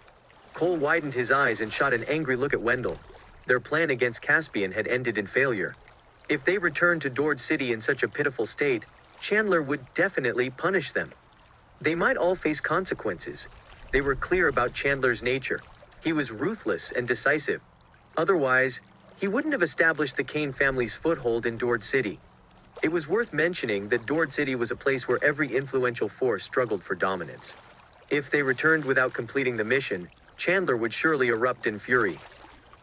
Cole widened his eyes and shot an angry look at Wendell. Their plan against Caspian had ended in failure. If they returned to Dord City in such a pitiful state, Chandler would definitely punish them. They might all face consequences. They were clear about Chandler's nature. He was ruthless and decisive. Otherwise, he wouldn't have established the Kane family's foothold in Dord City. It was worth mentioning that Dord City was a place where every influential force struggled for dominance. If they returned without completing the mission, Chandler would surely erupt in fury.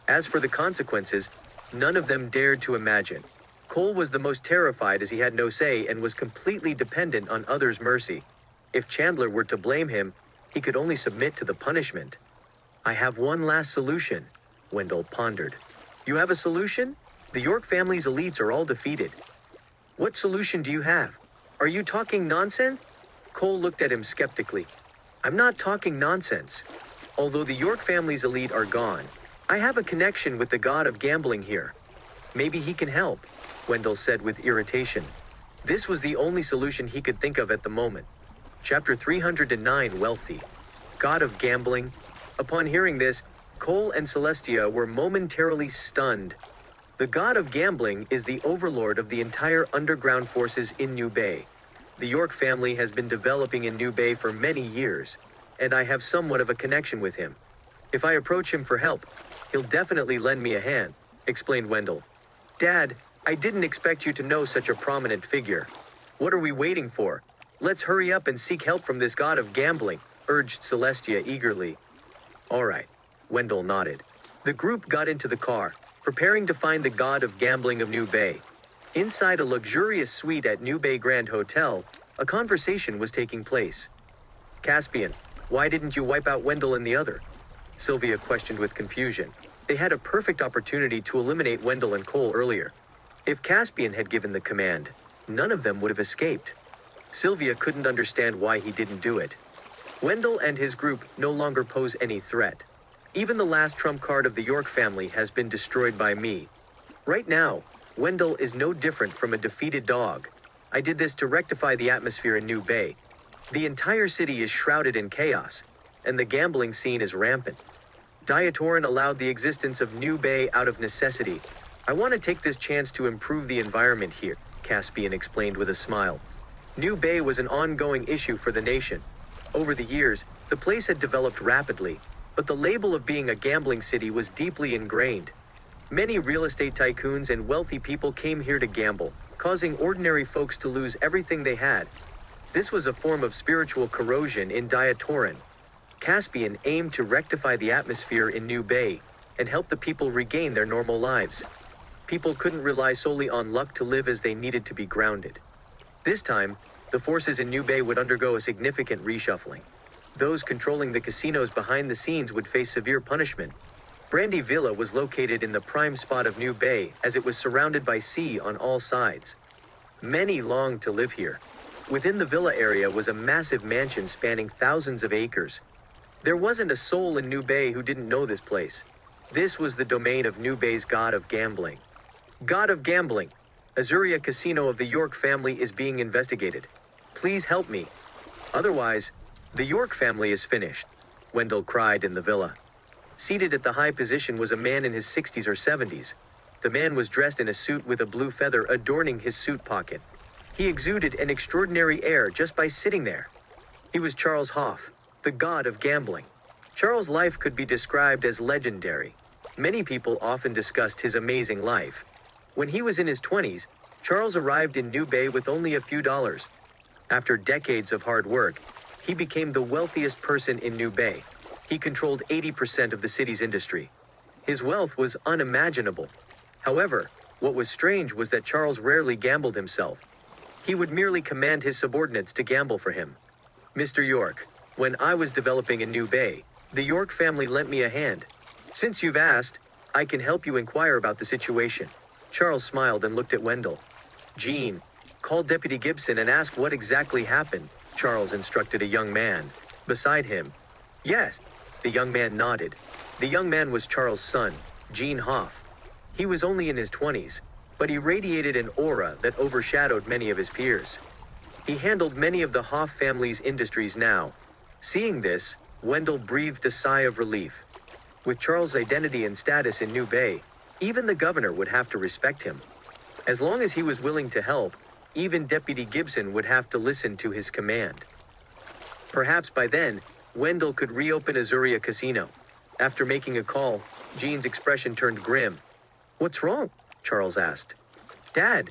As for the consequences, none of them dared to imagine. Cole was the most terrified as he had no say and was completely dependent on others' mercy. If Chandler were to blame him, he could only submit to the punishment. "I have one last solution," Wendell pondered. "You have a solution? The York family's elites are all defeated. What solution do you have? Are you talking nonsense?" Cole looked at him skeptically. "I'm not talking nonsense. Although the York family's elite are gone, I have a connection with the god of gambling here. Maybe he can help," Wendell said with irritation. This was the only solution he could think of at the moment. Chapter 309, Wealthy. God of Gambling. Upon hearing this, Cole and Celestia were momentarily stunned. The god of gambling is the overlord of the entire underground forces in New Bay. The York family has been developing in New Bay for many years, and I have somewhat of a connection with him. If I approach him for help, he'll definitely lend me a hand, explained Wendell. "Dad, I didn't expect you to know such a prominent figure. What are we waiting for? Let's hurry up and seek help from this god of gambling," urged Celestia eagerly. "All right," Wendell nodded. The group got into the car, preparing to find the god of gambling of New Bay. Inside a luxurious suite at New Bay Grand Hotel, a conversation was taking place. "Caspian, why didn't you wipe out Wendell and the other?" Sylvia questioned with confusion. They had a perfect opportunity to eliminate Wendell and Cole earlier. If Caspian had given the command, none of them would have escaped. Sylvia couldn't understand why he didn't do it. Wendell and his group no longer pose any threat. Even the last trump card of the York family has been destroyed by me. Right now, Wendell is no different from a defeated dog. I did this to rectify the atmosphere in New Bay. The entire city is shrouded in chaos, and the gambling scene is rampant. Diatorin allowed the existence of New Bay out of necessity. I want to take this chance to improve the environment here, Caspian explained with a smile. New Bay was an ongoing issue for the nation. Over the years, the place had developed rapidly, but the label of being a gambling city was deeply ingrained. Many real estate tycoons and wealthy people came here to gamble, causing ordinary folks to lose everything they had. This was a form of spiritual corrosion in Diatorin. Caspian aimed to rectify the atmosphere in New Bay and help the people regain their normal lives. People couldn't rely solely on luck to live as they needed to be grounded. This time, the forces in New Bay would undergo a significant reshuffling. Those controlling the casinos behind the scenes would face severe punishment. Brandy Villa was located in the prime spot of New Bay as it was surrounded by sea on all sides. Many longed to live here. Within the villa area was a massive mansion spanning thousands of acres. There wasn't a soul in New Bay who didn't know this place. This was the domain of New Bay's god of gambling. God of gambling, Azuria Casino of the York family is being investigated. Please help me. Otherwise, the York family is finished, Wendell cried in the villa. Seated at the high position was a man in his 60s or 70s. The man was dressed in a suit with a blue feather adorning his suit pocket. He exuded an extraordinary air just by sitting there. He was Charles Hoff, the god of gambling. Charles' life could be described as legendary. Many people often discussed his amazing life. When he was in his 20s, Charles arrived in New Bay with only a few dollars. After decades of hard work, he became the wealthiest person in New Bay. He controlled 80% of the city's industry. His wealth was unimaginable. However, what was strange was that Charles rarely gambled himself. He would merely command his subordinates to gamble for him. Mr. York, when I was developing in New Bay, the York family lent me a hand. Since you've asked, I can help you inquire about the situation. Charles smiled and looked at Wendell. Jean, call Deputy Gibson and ask what exactly happened, Charles instructed a young man beside him. Yes, the young man nodded. The young man was Charles' son, Gene Hoff. He was only in his 20s, but he radiated an aura that overshadowed many of his peers. He handled many of the Hoff family's industries now. Seeing this, Wendell breathed a sigh of relief. With Charles' identity and status in New Bay, even the governor would have to respect him. As long as he was willing to help, even Deputy Gibson would have to listen to his command. Perhaps by then, Wendell could reopen Azuria Casino. After making a call, Jean's expression turned grim. What's wrong? Charles asked. Dad,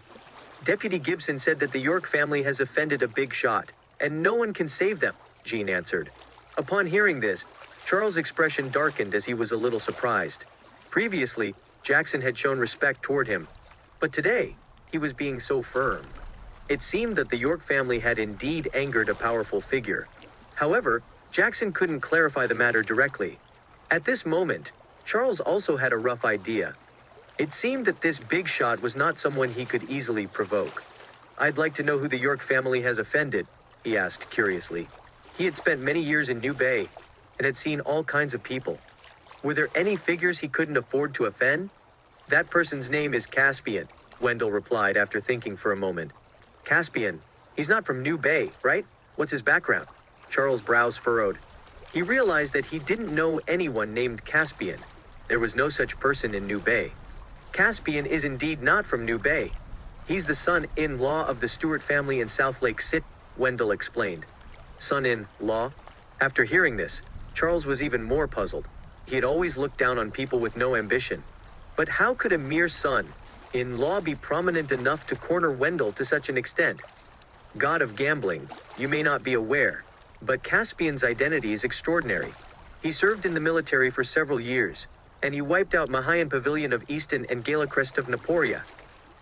Deputy Gibson said that the York family has offended a big shot, and no one can save them, Jean answered. Upon hearing this, Charles' expression darkened as he was a little surprised. Previously, Jackson had shown respect toward him, but today, he was being so firm. It seemed that the York family had indeed angered a powerful figure. However, Jackson couldn't clarify the matter directly. At this moment, Charles also had a rough idea. It seemed that this big shot was not someone he could easily provoke. I'd like to know who the York family has offended, he asked curiously. He had spent many years in New Bay and had seen all kinds of people. Were there any figures he couldn't afford to offend? That person's name is Caspian, Wendell replied after thinking for a moment. Caspian? He's not from New Bay, right? What's his background? Charles' brows furrowed. He realized that he didn't know anyone named Caspian. There was no such person in New Bay. Caspian is indeed not from New Bay. He's the son-in-law of the Stewart family in South Lake City, Wendell explained. Son-in-law? After hearing this, Charles was even more puzzled. He had always looked down on people with no ambition. But how could a mere son-in-law be prominent enough to corner Wendell to such an extent? God of gambling, you may not be aware, but Caspian's identity is extraordinary. He served in the military for several years, and he wiped out Mahayan Pavilion of Easton and Galacrest of Naporia.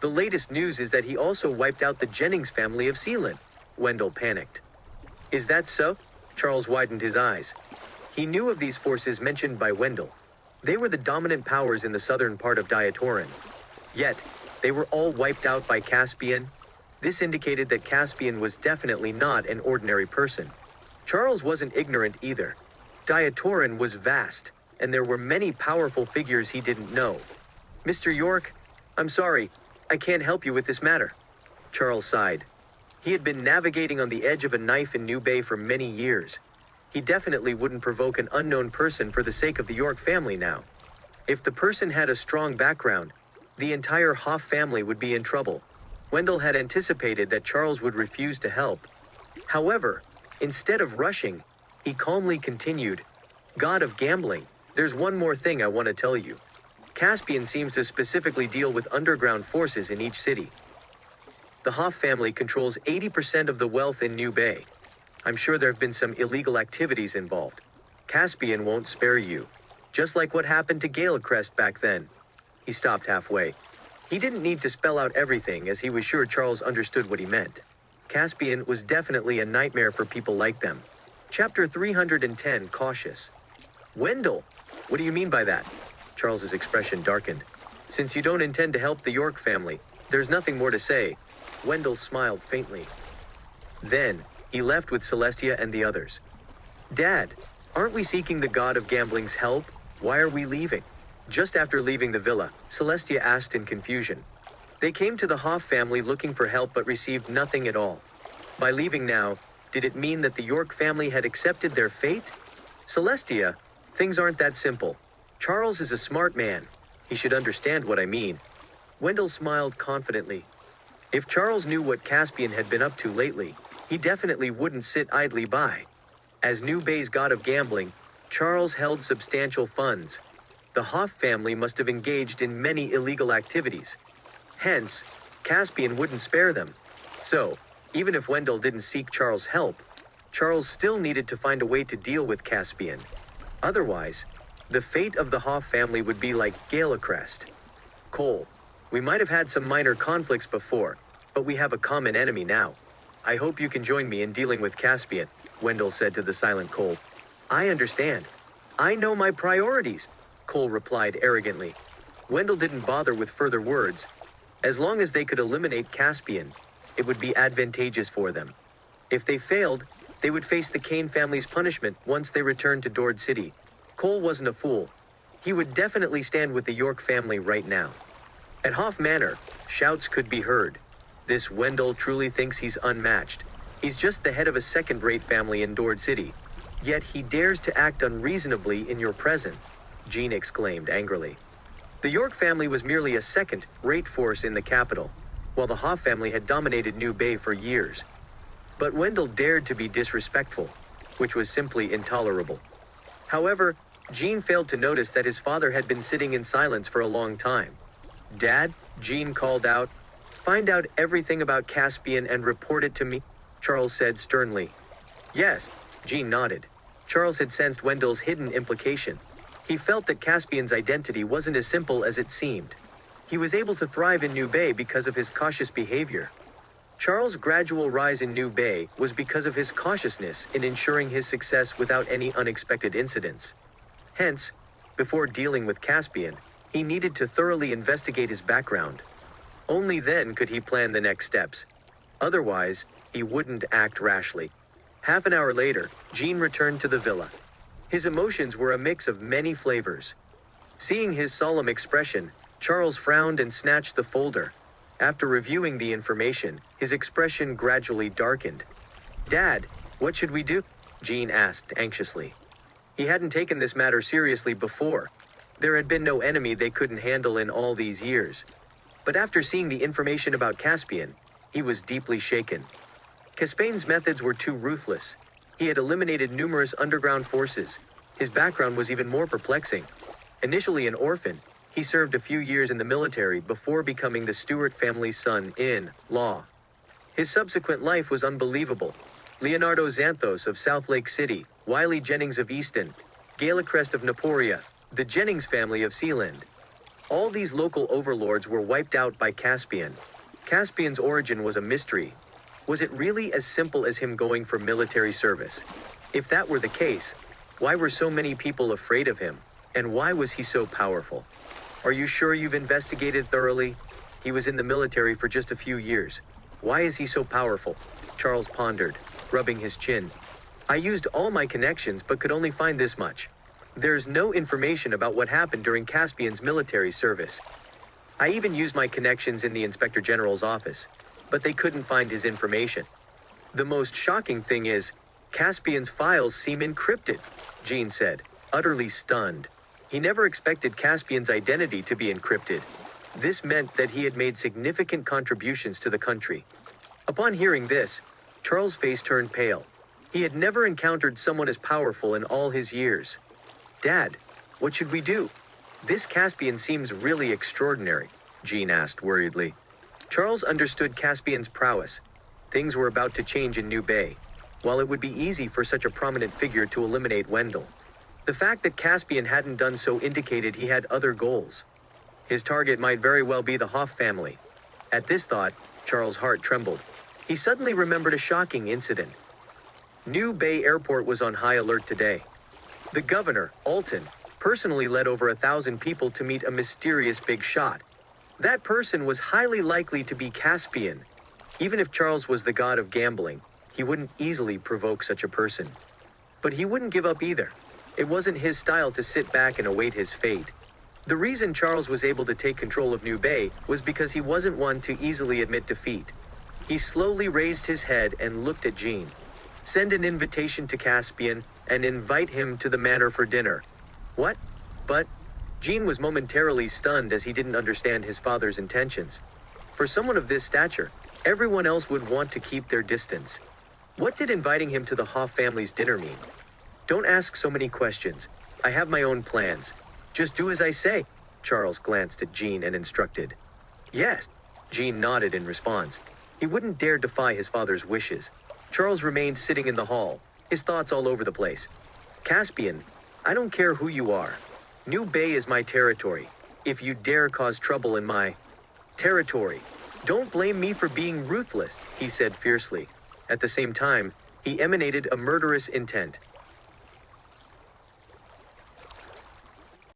The latest news is that he also wiped out the Jennings family of Sealand. Wendell panicked. Is that so? Charles widened his eyes. He knew of these forces mentioned by Wendell. They were the dominant powers in the southern part of Diatoran. Yet, they were all wiped out by Caspian. This indicated that Caspian was definitely not an ordinary person. Charles wasn't ignorant either. Diatoran was vast, and there were many powerful figures he didn't know. Mr. York, I'm sorry, I can't help you with this matter. Charles sighed. He had been navigating on the edge of a knife in New Bay for many years. He definitely wouldn't provoke an unknown person for the sake of the York family now. If the person had a strong background, the entire Hoff family would be in trouble. Wendell had anticipated that Charles would refuse to help. However, instead of rushing, he calmly continued, God of gambling, there's one more thing I want to tell you. Caspian seems to specifically deal with underground forces in each city. The Hoff family controls 80% of the wealth in New Bay. I'm sure there have been some illegal activities involved. Caspian won't spare you. Just like what happened to Galacrest back then. He stopped halfway. He didn't need to spell out everything, as he was sure Charles understood what he meant. Caspian was definitely a nightmare for people like them. Chapter 310, Cautious. Wendell, what do you mean by that? Charles's expression darkened. Since you don't intend to help the York family, there's nothing more to say. Wendell smiled faintly. Then, he left with Celestia and the others. Dad, Aren't we seeking the god of gambling's help? Why are we leaving? Just after leaving the villa, Celestia asked in confusion. They came to the Hoff family looking for help but received nothing at all. By leaving now, did it mean that the York family had accepted their fate? Celestia, things aren't that simple. Charles is a smart man. He should understand what I mean. Wendell smiled confidently. If Charles knew what Caspian had been up to lately, he definitely wouldn't sit idly by. As New Bay's god of gambling, Charles held substantial funds. The Hoff family must have engaged in many illegal activities. Hence, Caspian wouldn't spare them. So, even if Wendell didn't seek Charles' help, Charles still needed to find a way to deal with Caspian. Otherwise, the fate of the Hoff family would be like Galecrest. Cole, we might have had some minor conflicts before, but we have a common enemy now. I hope you can join me in dealing with Caspian, Wendell said to the silent Cole. I understand. I know my priorities, Cole replied arrogantly. Wendell didn't bother with further words. As long as they could eliminate Caspian, it would be advantageous for them. If they failed, they would face the Kane family's punishment once they returned to Dord City. Cole wasn't a fool. He would definitely stand with the York family right now. At Hoff Manor, shouts could be heard. This Wendell truly thinks he's unmatched. He's just the head of a second-rate family in Dord City. Yet he dares to act unreasonably in your presence, Jean exclaimed angrily. The York family was merely a second-rate force in the capital, while the Hoff family had dominated New Bay for years. But Wendell dared to be disrespectful, which was simply intolerable. However, Jean failed to notice that his father had been sitting in silence for a long time. Dad, Jean called out, find out everything about Caspian and report it to me, Charles said sternly. Yes, Jean nodded. Charles had sensed Wendell's hidden implication. He felt that Caspian's identity wasn't as simple as it seemed. He was able to thrive in New Bay because of his cautious behavior. Charles' gradual rise in New Bay was because of his cautiousness in ensuring his success without any unexpected incidents. Hence, before dealing with Caspian, he needed to thoroughly investigate his background. Only then could he plan the next steps. Otherwise, he wouldn't act rashly. Half an hour later, Jean returned to the villa. His emotions were a mix of many flavors. Seeing his solemn expression, Charles frowned and snatched the folder. After reviewing the information, his expression gradually darkened. Dad, what should we do? Jean asked anxiously. He hadn't taken this matter seriously before. There had been no enemy they couldn't handle in all these years. But after seeing the information about Caspian, he was deeply shaken. Caspian's methods were too ruthless. He had eliminated numerous underground forces. His background was even more perplexing. Initially an orphan, he served a few years in the military before becoming the Stewart family's son-in-law. His subsequent life was unbelievable. Leonardo Xanthos of South Lake City, Wiley Jennings of Easton, Galecrest of Naporia, the Jennings family of Sealand. All these local overlords were wiped out by Caspian. Caspian's origin was a mystery. Was it really as simple as him going for military service? If that were the case, why were so many people afraid of him? And why was he so powerful? Are you sure you've investigated thoroughly? He was in the military for just a few years. Why is he so powerful? Charles pondered, rubbing his chin. I used all my connections but could only find this much. There's no information about what happened during Caspian's military service. I even used my connections in the Inspector General's office, but they couldn't find his information. The most shocking thing is, Caspian's files seem encrypted, Jean said, utterly stunned. He never expected Caspian's identity to be encrypted. This meant that he had made significant contributions to the country. Upon hearing this, Charles' face turned pale. He had never encountered someone as powerful in all his years. Dad, what should we do? This Caspian seems really extraordinary, Jean asked worriedly. Charles understood Caspian's prowess. Things were about to change in New Bay. While it would be easy for such a prominent figure to eliminate Wendell, the fact that Caspian hadn't done so indicated he had other goals. His target might very well be the Hoff family. At this thought, Charles' heart trembled. He suddenly remembered a shocking incident. New Bay Airport was on high alert today. The governor, Alton, personally led over 1,000 people to meet a mysterious big shot. That person was highly likely to be Caspian. Even if Charles was the god of gambling, he wouldn't easily provoke such a person. But he wouldn't give up either. It wasn't his style to sit back and await his fate. The reason Charles was able to take control of New Bay was because he wasn't one to easily admit defeat. He slowly raised his head and looked at Jean. Send an invitation to Caspian and invite him to the manor for dinner. What? But Jean was momentarily stunned as he didn't understand his father's intentions. For someone of this stature, everyone else would want to keep their distance. What did inviting him to the Hoff family's dinner mean? Don't ask so many questions. I have my own plans. Just do as I say. Charles glanced at Jean and instructed. Yes. Jean nodded in response. He wouldn't dare defy his father's wishes. Charles remained sitting in the hall, his thoughts all over the place. Caspian, I don't care who you are. New Bay is my territory. If you dare cause trouble in my territory, don't blame me for being ruthless, he said fiercely. At the same time, he emanated a murderous intent.